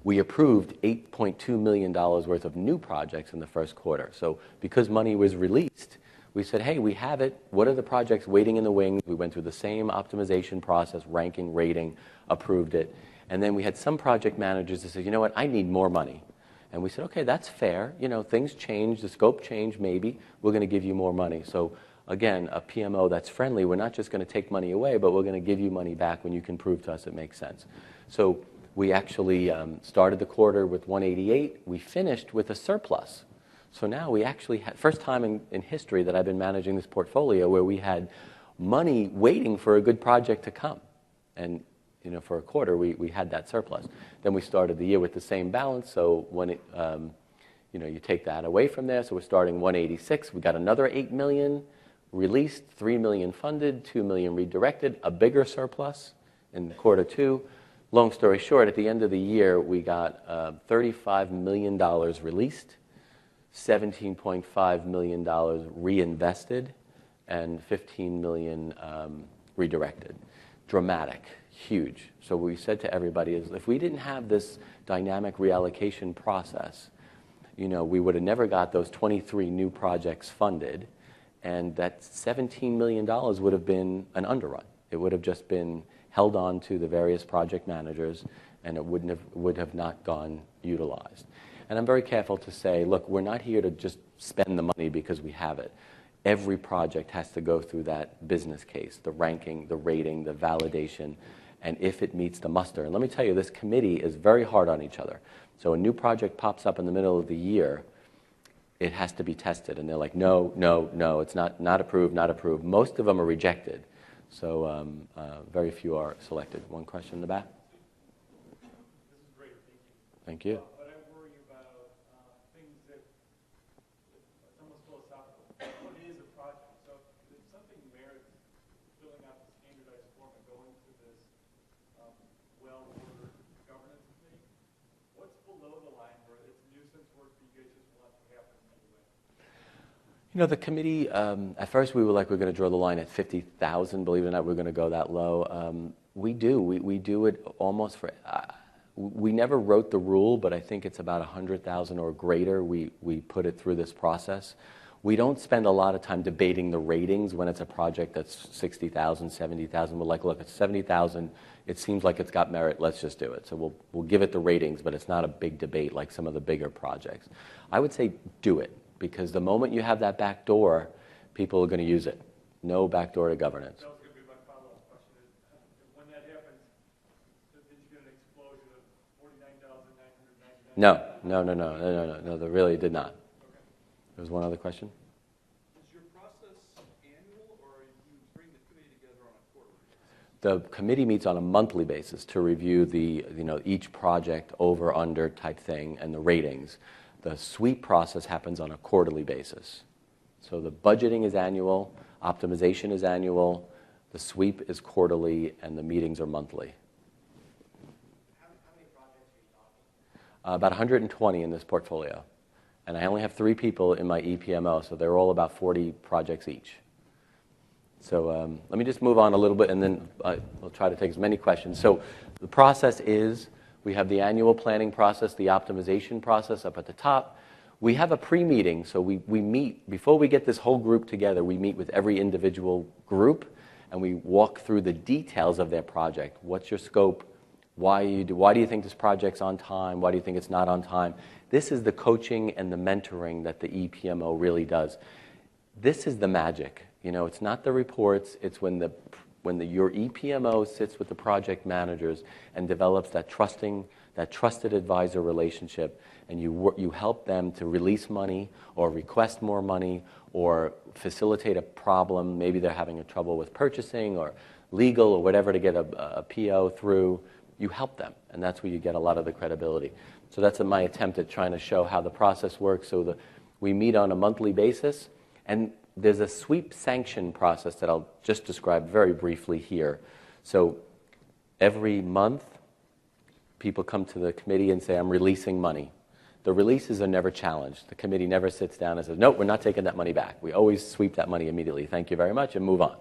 We approved $8.2 million worth of new projects in the first quarter. So because money was released, we said, hey, we have it. What are the projects waiting in the wings? We went through the same optimization process, ranking, rating, approved it. And then we had some project managers that said, you know what, I need more money. And we said, okay, that's fair. You know, things change, the scope changed maybe. We're going to give you more money. So again, a PMO that's friendly, we're not just going to take money away, but we're going to give you money back when you can prove to us it makes sense. So we actually started the quarter with 188. We finished with a surplus. So now we actually had, first time in history that I've been managing this portfolio where we had money waiting for a good project to come. And you know, for a quarter, we had that surplus. Then we started the year with the same balance. So when it, you know, you take that away from there, so we're starting 186. We got another 8 million released, 3 million funded, 2 million redirected, a bigger surplus in quarter two. Long story short, at the end of the year, we got $35 million released, $17.5 million reinvested, and $15 million redirected. Dramatic, huge. So what we said to everybody is, if we didn't have this dynamic reallocation process, you know, we would have never got those 23 new projects funded, and that $17 million would have been an underrun. It would have just been held on to the various project managers, and it would have not gone utilized. And I'm very careful to say, look, we're not here to just spend the money because we have it. Every project has to go through that business case, the ranking, the rating, the validation, and if it meets the muster. And let me tell you, this committee is very hard on each other. So a new project pops up in the middle of the year, it has to be tested. And they're like, no, no, no, it's not approved, not approved. Most of them are rejected. So very few are selected. One question in the back? This is great. Thank you. But I worry about things that it's almost philosophical. What is a project? So if something merits filling out the standardized form and going to this well-ordered governance committee, what's below the line where it's nuisance work that you guys just want to happen anyway? You know, the committee, at first we were like, we're going to draw the line at 50,000. Believe it or not, we're going to go that low. We do it almost for, we never wrote the rule, but I think it's about 100,000 or greater. We put it through this process. We don't spend a lot of time debating the ratings when it's a project that's 60,000, 70,000. We're like, look, it's 70,000. It seems like it's got merit. Let's just do it. So we'll give it the ratings, but it's not a big debate like some of the bigger projects. I would say do it. Because the moment you have that back door, people are going to use it. No back door to governance. That was going to be my follow-up question. When that happens, did you get an explosion of 49,999? No, they really did not. Okay. There was one other question? Is your process annual, or you bring the committee together on a quarterly basis? The committee meets on a monthly basis to review the, you know, each project over, under type thing and the ratings. The sweep process happens on a quarterly basis. So the budgeting is annual, optimization is annual, the sweep is quarterly, and the meetings are monthly. How many projects are you talking? About 120 in this portfolio. And I only have 3 people in my EPMO, so they're all about 40 projects each. So let me just move on a little bit, and then we'll try to take as many questions. So the process is, we have the annual planning process, the optimization process up at the top. We have a pre-meeting, so we meet, before we get this whole group together, we meet with every individual group, and we walk through the details of their project. What's your scope? Why do you think this project's on time? Why do you think it's not on time? This is the coaching and the mentoring that the EPMO really does. This is the magic. You know, it's not the reports, it's when your EPMO sits with the project managers and develops that trusted advisor relationship, and you help them to release money or request more money or facilitate a problem. Maybe they're having a trouble with purchasing or legal or whatever to get a PO through. you help them, and that's where you get a lot of the credibility. So that's my attempt at trying to show how the process works. So we meet on a monthly basis, and there's a sweep sanction process that I'll just describe very briefly here. So every month, people come to the committee and say, I'm releasing money. The releases are never challenged. The committee never sits down and says, nope, we're not taking that money back. We always sweep that money immediately. Thank you very much, and move on.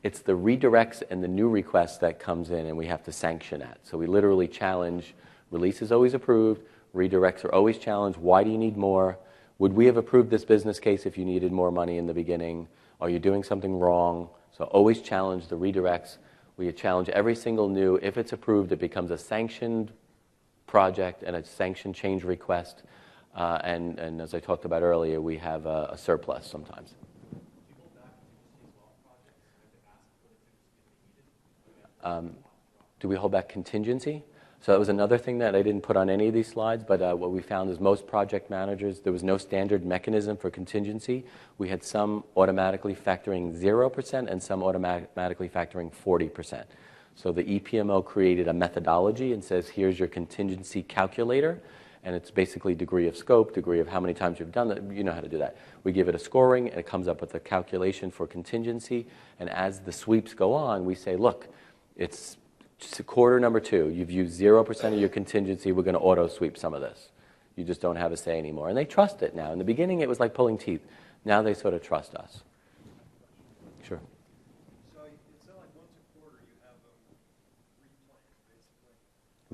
It's the redirects and the new requests that comes in, and we have to sanction that. So we literally challenge, release is always approved, redirects are always challenged. Why do you need more? Would we have approved this business case if you needed more money in the beginning? Are you doing something wrong? So always challenge the redirects. We challenge every single new. If it's approved, it becomes a sanctioned project and a sanctioned change request. And as I talked about earlier, we have a surplus sometimes. Do we hold back contingency? So that was another thing that I didn't put on any of these slides, but what we found is most project managers, there was no standard mechanism for contingency. We had some automatically factoring 0% and some automatically factoring 40%. So the EPMO created a methodology and says, here's your contingency calculator, and it's basically degree of scope, degree of how many times you've done that. You know how to do that. We give it a scoring, and it comes up with a calculation for contingency, and as the sweeps go on, we say, look, it's quarter number 2. You've used 0% of your contingency. We're going to auto-sweep some of this. You just don't have a say anymore. And they trust it now. In the beginning, it was like pulling teeth. Now they sort of trust us. Sure. So it's not like once a quarter you have them replan, basically.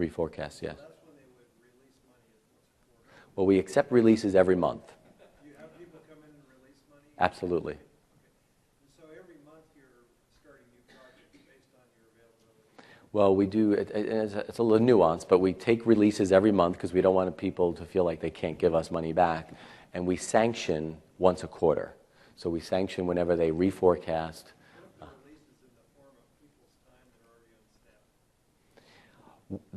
Reforecast, yes. So that's when they would release money as once a quarter. Well, we accept releases every month. Do you have people come in and release money? Absolutely. Okay. And so every month you're starting new projects based on your availability? Well, we do, it's a little nuanced, but we take releases every month because we don't want people to feel like they can't give us money back. And we sanction once a quarter. So we sanction whenever they reforecast. What if the release is in the form of people's time that are already on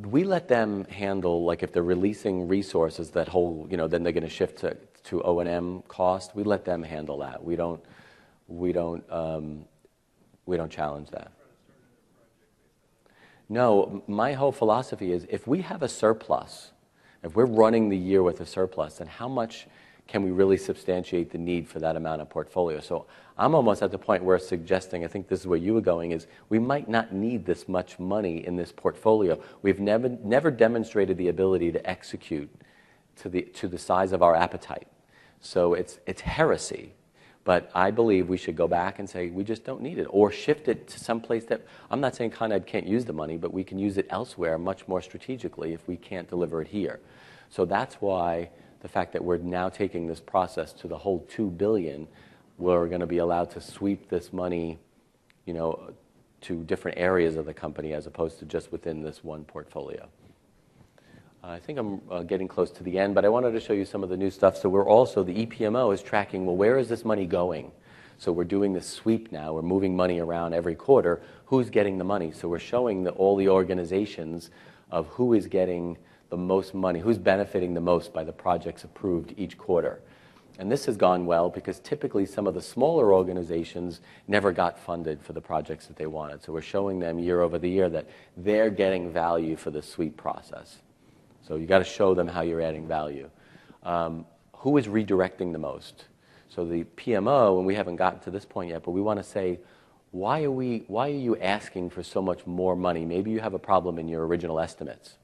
staff? We let them handle, like if they're releasing resources that whole, then they're going to shift to O&M cost. We let them handle that. We don't challenge that. No, my whole philosophy is if we have a surplus, if we're running the year with a surplus, then how much can we really substantiate the need for that amount of portfolio? So I'm almost at the point where suggesting, I think this is where you were going, is we might not need this much money in this portfolio. We've never demonstrated the ability to execute to the size of our appetite. So it's heresy. But I believe we should go back and say, we just don't need it, or shift it to some place that, I'm not saying Con Ed can't use the money, but we can use it elsewhere much more strategically if we can't deliver it here. So that's why the fact that we're now taking this process to the whole $2 billion, we're going to be allowed to sweep this money, to different areas of the company as opposed to just within this one portfolio. I think I'm getting close to the end, but I wanted to show you some of the new stuff. So we're also, the EPMO is tracking, well, where is this money going? So we're doing this sweep now. We're moving money around every quarter. Who's getting the money? So we're showing all the organizations of who is getting the most money, who's benefiting the most by the projects approved each quarter. And this has gone well because typically some of the smaller organizations never got funded for the projects that they wanted. So we're showing them year over the year that they're getting value for the sweep process. So you got to show them how you're adding value. Who is redirecting the most? So the PMO, and we haven't gotten to this point yet, but we want to say, why are you asking for so much more money? Maybe you have a problem in your original estimates.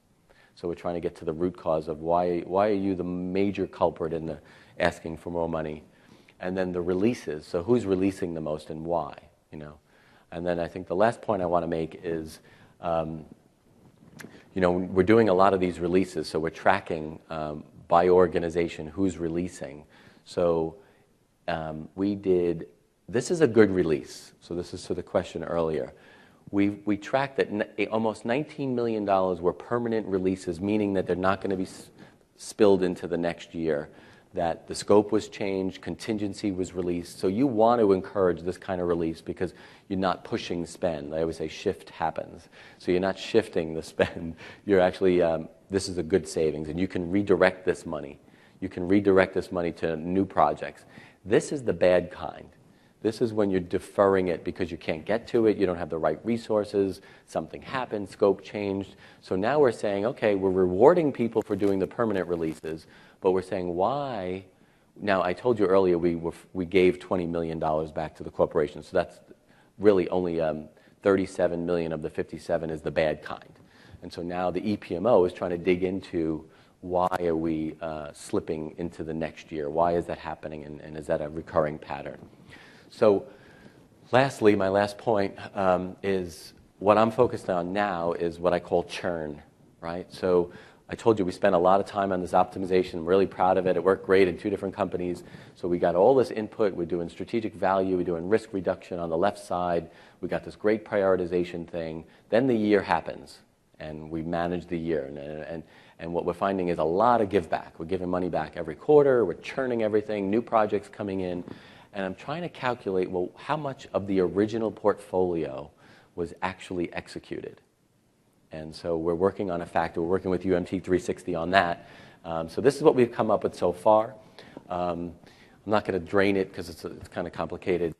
So we're trying to get to the root cause of why are you the major culprit in the asking for more money? And then the releases. So who's releasing the most and why? And then I think the last point I want to make is, we're doing a lot of these releases, so we're tracking by organization who's releasing. So this is a good release. So this is to the question earlier. We tracked that almost $19 million were permanent releases, meaning that they're not going to be spilled into the next year, that the scope was changed, contingency was released. So you want to encourage this kind of release because you're not pushing spend. I always say shift happens. So you're not shifting the spend. You're actually, this is a good savings, and you can redirect this money. You can redirect this money to new projects. This is the bad kind. This is when you're deferring it because you can't get to it, you don't have the right resources, something happened, scope changed. So now we're saying, okay, we're rewarding people for doing the permanent releases, but we're saying why. Now, I told you earlier we gave $20 million back to the corporation, so that's really only 37 million of the 57 is the bad kind. And so now the EPMO is trying to dig into why are we slipping into the next year? Why is that happening, and is that a recurring pattern? So lastly, my last point is what I'm focused on now is what I call churn, right? So I told you we spent a lot of time on this optimization. I'm really proud of it. It worked great in 2 different companies. So we got all this input. We're doing strategic value. We're doing risk reduction on the left side. We got this great prioritization thing. Then the year happens, and we manage the year. And what we're finding is a lot of give back. We're giving money back every quarter. We're churning everything, new projects coming in. And I'm trying to calculate, well, how much of the original portfolio was actually executed? And so we're working on a factor. We're working with UMT 360 on that. So this is what we've come up with so far. I'm not going to drain it because it's kind of complicated.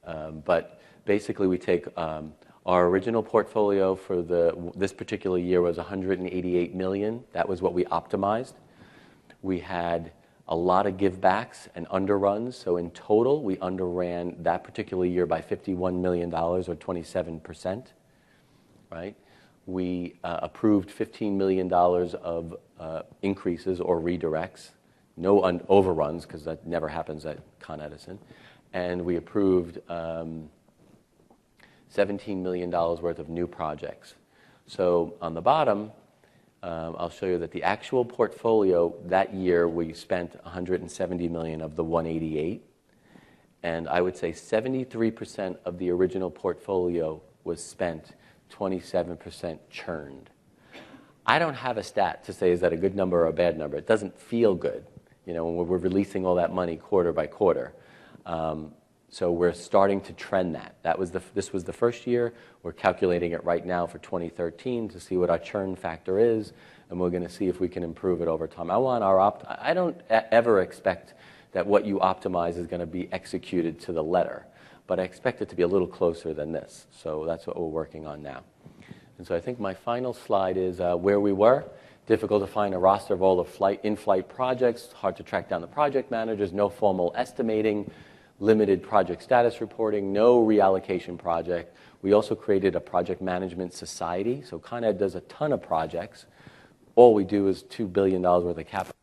But basically, we take our original portfolio for this particular year was 188 million. That was what we optimized. We had a lot of givebacks and underruns. So in total, we underran that particular year by $51 million, or 27%. Right? We approved $15 million of increases or redirects, no overruns, because that never happens at Con Edison. And we approved $17 million worth of new projects. So on the bottom, I'll show you that the actual portfolio that year, we spent $170 million of the 188. And I would say 73% of the original portfolio was spent, 27% churned. I don't have a stat to say is that a good number or a bad number. It doesn't feel good, when we're releasing all that money quarter by quarter. So we're starting to trend that. This was the first year. We're calculating it right now for 2013 to see what our churn factor is, and we're going to see if we can improve it over time. I don't ever expect that what you optimize is going to be executed to the letter, but I expect it to be a little closer than this. So that's what we're working on now. And so I think my final slide is where we were. Difficult to find a roster of all the in-flight projects. Hard to track down the project managers. No formal estimating. Limited project status reporting. No reallocation project. We also created a project management society. So Con Ed does a ton of projects. All we do is $2 billion worth of capital.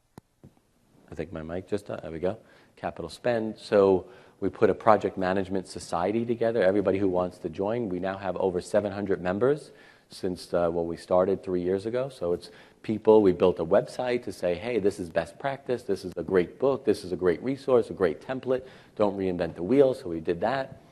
I think my mic just, there we go. Capital spend. So we put a project management society together. Everybody who wants to join. We now have over 700 members since when we started 3 years ago. So it's people. We built a website to say, hey, this is best practice. This is a great book. This is a great resource, a great template. Don't reinvent the wheel. So we did that.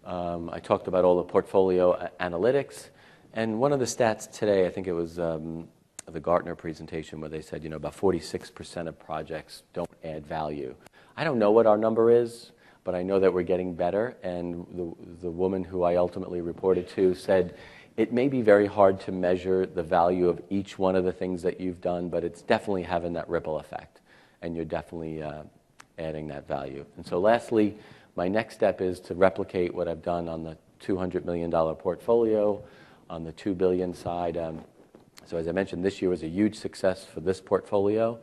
I talked about all the portfolio analytics. And one of the stats today, I think it was the Gartner presentation where they said, about 46% of projects don't add value. I don't know what our number is, but I know that we're getting better. And the woman who I ultimately reported to said, it may be very hard to measure the value of each one of the things that you've done, but it's definitely having that ripple effect. And you're definitely adding that value. And so lastly, my next step is to replicate what I've done on the $200 million portfolio, on the $2 billion side. So as I mentioned, this year was a huge success for this portfolio.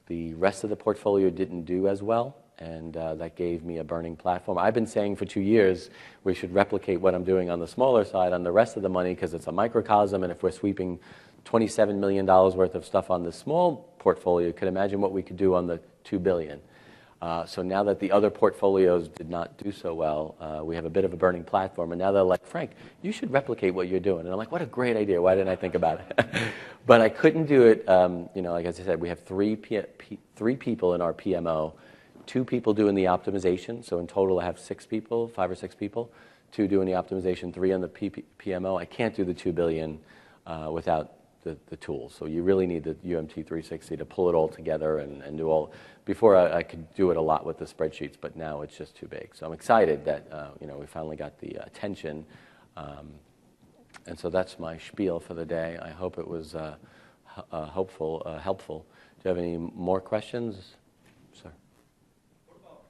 The rest of the portfolio didn't do as well, and that gave me a burning platform. I've been saying for 2 years we should replicate what I'm doing on the smaller side on the rest of the money because it's a microcosm, and if we're sweeping $27 million worth of stuff on the small portfolio, you could imagine what we could do on the $2 billion. So now that the other portfolios did not do so well, we have a bit of a burning platform, and now they're like, Frank, you should replicate what you're doing. And I'm like, what a great idea. Why didn't I think about it? But I couldn't do it. Like I said, we have three people in our PMO, 2 people doing the optimization. So in total, I have 5 or 6 people, 2 doing the optimization, 3 on the PMO. I can't do the $2 billion without the tools. So you really need the UMT 360 to pull it all together and do all. Before I could do it a lot with the spreadsheets, but now it's just too big. So I'm excited that we finally got the attention. And so that's my spiel for the day. I hope it was helpful. Do you have any more questions? Sir. What about,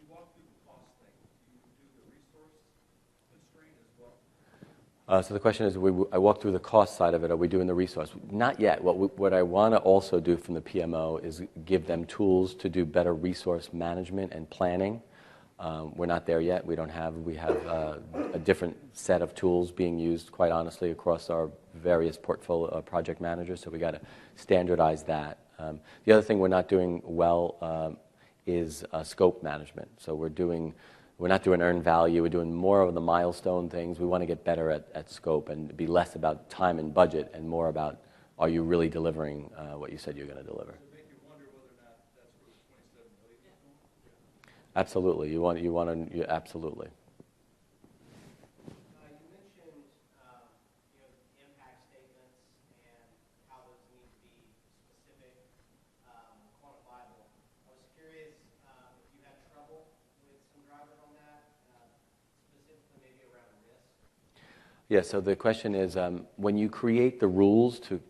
you walk through the cost thing, you do So the question is, I walked through the cost side of it. Are we doing the resource? Not yet. What I want to also do from the PMO is give them tools to do better resource management and planning. We're not there yet. We have a different set of tools being used, quite honestly, across our various portfolio project managers. So we got to standardize that. The other thing we're not doing well is scope management. So we're not doing earned value. We're doing more of the milestone things. We want to get better at scope and be less about time and budget and more about, are you really delivering what you said you're going to deliver? Does it make you wonder whether or not that's where the 27 million is going? Absolutely. You want to absolutely. You mentioned, the impact statements and how those need to be specific, quantifiable. I was curious if you had trouble with some drivers on that, specifically maybe around risk. Yeah, so the question is, when you create the rules to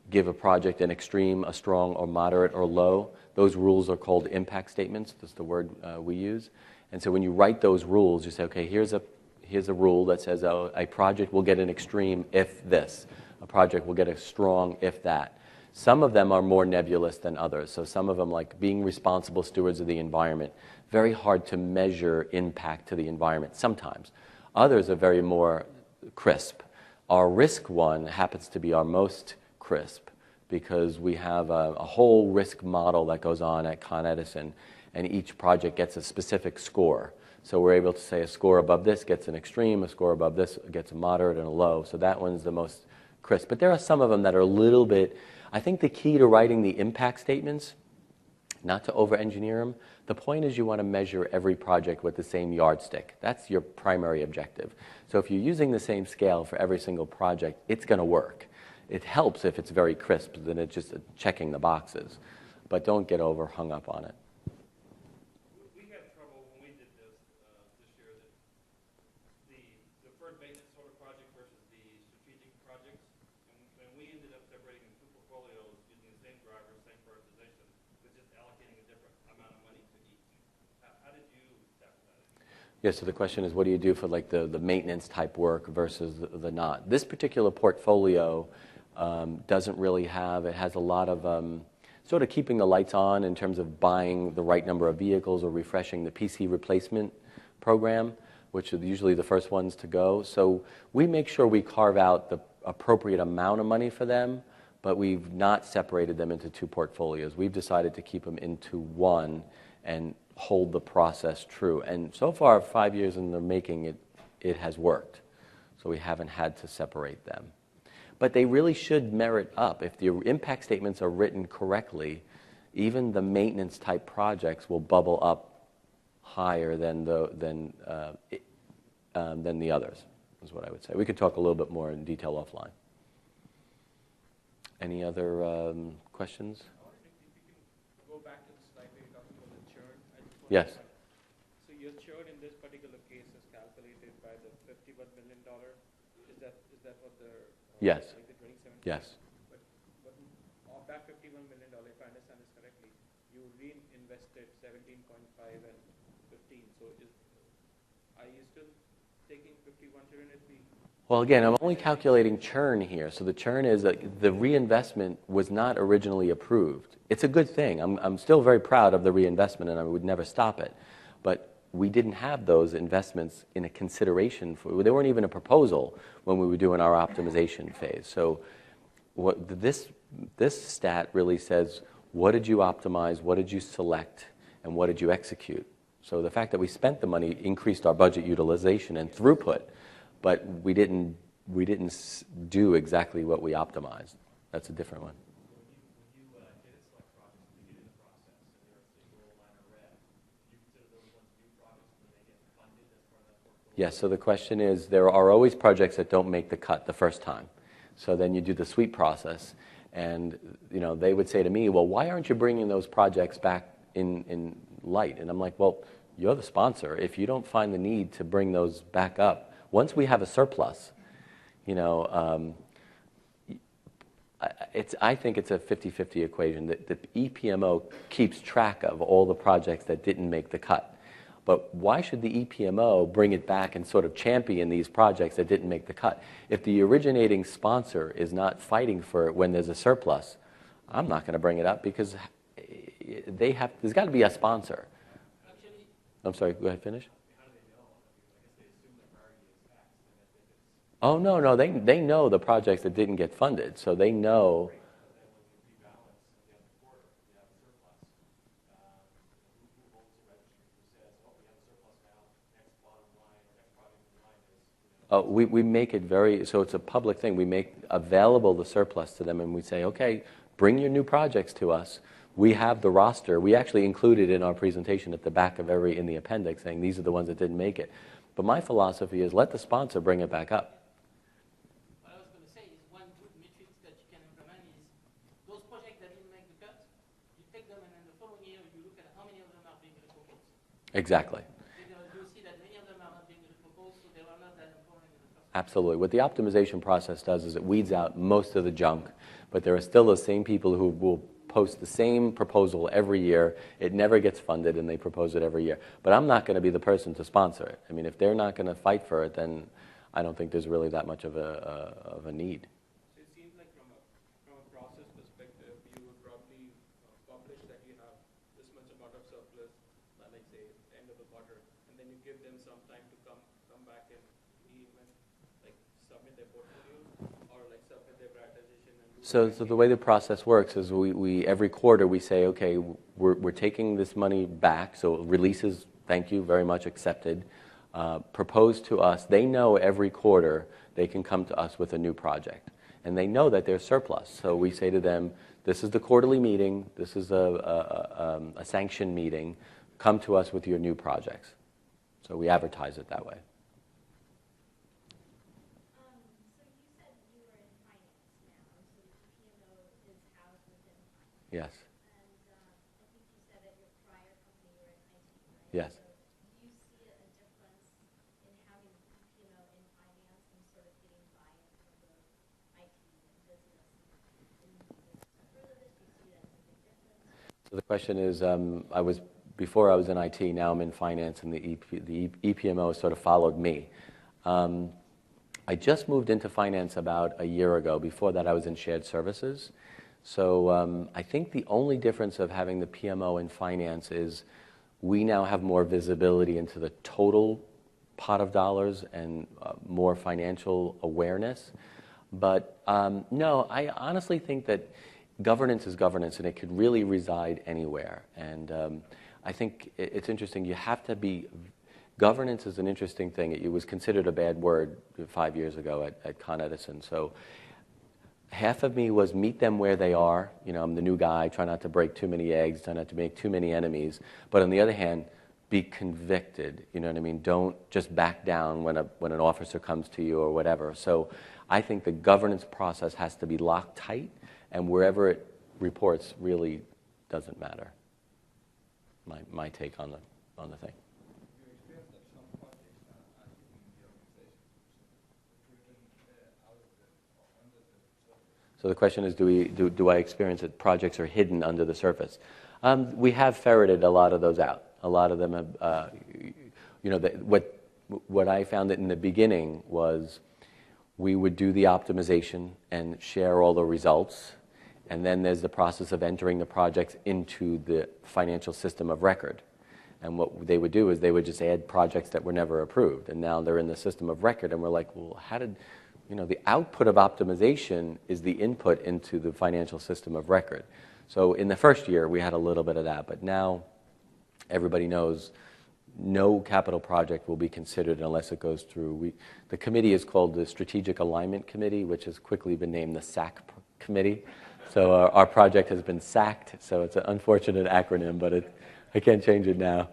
give a project an extreme, a strong, or moderate, or low, those rules are called impact statements. That's the word we use. And so when you write those rules, you say, okay, here's a rule that says, oh, a project will get an extreme if this. A project will get a strong if that. Some of them are more nebulous than others. So some of them, like being responsible stewards of the environment, very hard to measure impact to the environment sometimes. Others are very more crisp. Our risk one happens to be our most crisp because we have a whole risk model that goes on at Con Edison, and each project gets a specific score. So we're able to say a score above this gets an extreme, a score above this gets a moderate and a low. So that one's the most crisp. But there are some of them that are a little bit, I think the key to writing the impact statements, not to over-engineer them, the point is you want to measure every project with the same yardstick. That's your primary objective. So if you're using the same scale for every single project, it's going to work. It helps if it's very crisp, then it's just checking the boxes. But don't get over hung up on it. We had trouble when we did this year, that the deferred maintenance sort of project versus the strategic projects, and we ended up separating two portfolios using the same driver, same prioritization, but just allocating a different amount of money to each. How did you tackle that? Yeah, so the question is, what do you do for like the maintenance type work versus the not? This particular portfolio doesn't really have, it has a lot of sort of keeping the lights on in terms of buying the right number of vehicles or refreshing the PC replacement program, which are usually the first ones to go. So we make sure we carve out the appropriate amount of money for them, but we've not separated them into two portfolios. We've decided to keep them into one and hold the process true. And so far, 5 years in the making, it has worked. So we haven't had to separate them. But they really should merit up. If the impact statements are written correctly, even the maintenance type projects will bubble up higher than the others, is what I would say. We could talk a little bit more in detail offline. Any other questions? I wonder if you can go back to the slide where you're talking about the churn. Yes. So your churn in this particular case is calculated by the $51 million. Is that what the Yes. like the 2017? Yes. But of that $51 million, if I understand this correctly, you reinvested 17.5 and 15. So are you still taking 51? Shouldn't it be? Well, again, I'm only calculating churn here. So the churn is that the reinvestment was not originally approved. It's a good thing. I'm still very proud of the reinvestment, and I would never stop it. But we didn't have those investments in a consideration for. They weren't even a proposal when we were doing our optimization phase. So what this stat really says, what did you optimize, what did you select, and what did you execute? So the fact that we spent the money increased our budget utilization and throughput, but we didn't do exactly what we optimized. That's a different one. When you did select projects at the beginning of the process, and they're a single line or red, do you consider those ones new projects when they get funded as part of that portfolio? Yes, so the question is, there are always projects that don't make the cut the first time. So then you do the sweep process, and they would say to me, well, why aren't you bringing those projects back in light? And I'm like, well, you're the sponsor. If you don't find the need to bring those back up, once we have a surplus, I think it's a 50-50 equation. The EPMO keeps track of all the projects that didn't make the cut. But why should the EPMO bring it back and sort of champion these projects that didn't make the cut? If the originating sponsor is not fighting for it when there's a surplus, I'm not going to bring it up because there's got to be a sponsor. Actually, I'm sorry, go ahead, finish. Oh, no, they know the projects that didn't get funded, so they know. We make it so it's a public thing. We make available the surplus to them and we say, okay, bring your new projects to us. We have the roster. We actually include it in our presentation at the back of in the appendix saying these are the ones that didn't make it. But my philosophy is let the sponsor bring it back up. what I was going to say is one good metric that you can implement is those projects that didn't make the cut, you take them and then the following year you look at how many of them are being proposed. Exactly. You see that many of them are not being proposed, so they are not that important in the first place. Absolutely. What the optimization process does is it weeds out most of the junk, but there are still the same people who will post the same proposal every year. It never gets funded, and they propose it every year. But I'm not going to be the person to sponsor it. I mean, if they're not going to fight for it, then I don't think there's really that much of a need. So it seems like from a process perspective, you would probably publish that you have this much amount of surplus, like say end of the quarter, and then you give them some time to come back and like submit their portfolio or like submit their prioritization. So the way the process works is we every quarter we say, okay, we're taking this money back. So releases, thank you very much, accepted. Proposed to us. They know every quarter they can come to us with a new project, and they know that there's surplus. So we say to them, this is the quarterly meeting. This is a sanctioned meeting. Come to us with your new projects. So we advertise it that way. Yes. And I think you said at your prior company you were in IT, right? Yes. So do you see a difference in having PMO in finance and sort of getting buy-in from the IT and business and further this? Do you see that as a big difference? So the question is, before I was in IT, now I'm in finance, and the EPMO sort of followed me. I just moved into finance about a year ago. Before that, I was in shared services. So I think the only difference of having the PMO in finance is we now have more visibility into the total pot of dollars and more financial awareness. But no, I honestly think that governance is governance, and it could really reside anywhere. And I think it's interesting. You have to be... Governance is an interesting thing. It was considered a bad word 5 years ago at Con Edison. So half of me was meet them where they are. You know, I'm the new guy, try not to break too many eggs, try not to make too many enemies. But on the other hand, be convicted. You know what I mean? Don't just back down when an officer comes to you or whatever. So I think the governance process has to be locked tight, and wherever it reports really doesn't matter. My take on the thing. So the question is, do I experience that projects are hidden under the surface? We have ferreted a lot of those out. A lot of them have, what I found that in the beginning was we would do the optimization and share all the results, and then there's the process of entering the projects into the financial system of record. And what they would do is they would just add projects that were never approved, and now they're in the system of record, and we're like, well, how did... the output of optimization is the input into the financial system of record. So in the first year, we had a little bit of that, but now everybody knows no capital project will be considered unless it goes through. The committee is called the Strategic Alignment Committee, which has quickly been named the SAC Committee. So our project has been SACed, so it's an unfortunate acronym, but I can't change it now.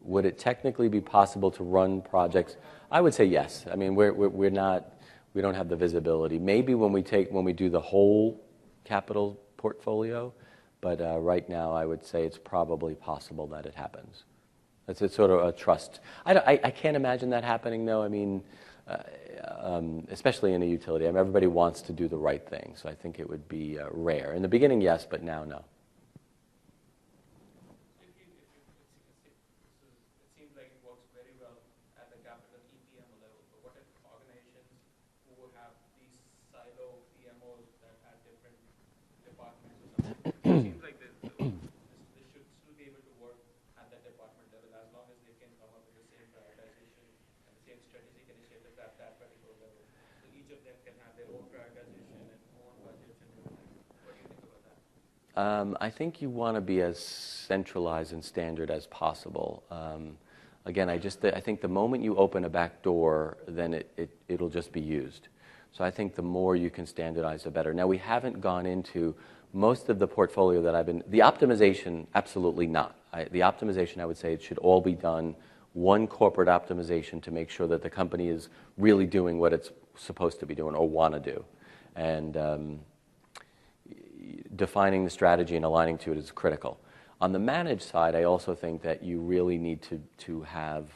Would it technically be possible to run projects? I would say yes. I mean, we don't have the visibility. Maybe when we do the whole capital portfolio, but right now I would say it's probably possible that it happens. It's sort of a trust. I can't imagine that happening though. I mean, especially in a utility. I mean, everybody wants to do the right thing, so I think it would be rare. In the beginning, yes, but now, no. departments or something. It seems like they should still be able to work at that department level as long as they can come up with the same prioritization and the same strategic initiatives at that particular level. So each of them can have their own prioritization and own budgets and everything. What do you think about that? I think you want to be as centralized and standard as possible. Again, I think the moment you open a back door, then it'll just be used. So I think the more you can standardize, the better. Now, we haven't gone into most of the portfolio that the optimization, absolutely not. The optimization, I would say, it should all be done, one corporate optimization to make sure that the company is really doing what it's supposed to be doing or want to do. And defining the strategy and aligning to it is critical. On the managed side, I also think that you really need to have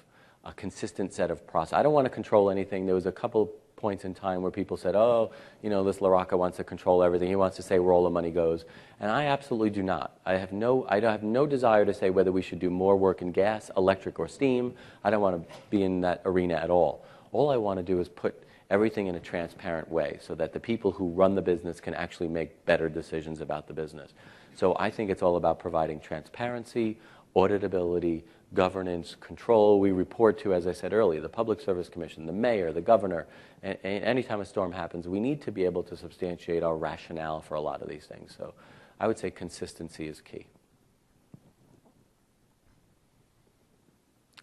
a consistent set of process. I don't want to control anything. There was a couple points in time where people said, oh, this LaRocca wants to control everything. He wants to say where all the money goes. And I absolutely do not. I have no desire to say whether we should do more work in gas, electric, or steam. I don't want to be in that arena at all. All I want to do is put everything in a transparent way so that the people who run the business can actually make better decisions about the business. So I think it's all about providing transparency, auditability, governance, control. We report to, as I said earlier, the Public Service Commission, the mayor, the governor. And anytime a storm happens, we need to be able to substantiate our rationale for a lot of these things. So I would say consistency is key.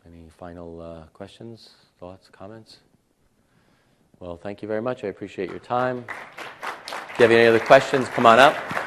Any final questions, thoughts, comments? Well, thank you very much. I appreciate your time. If you have any other questions, come on up.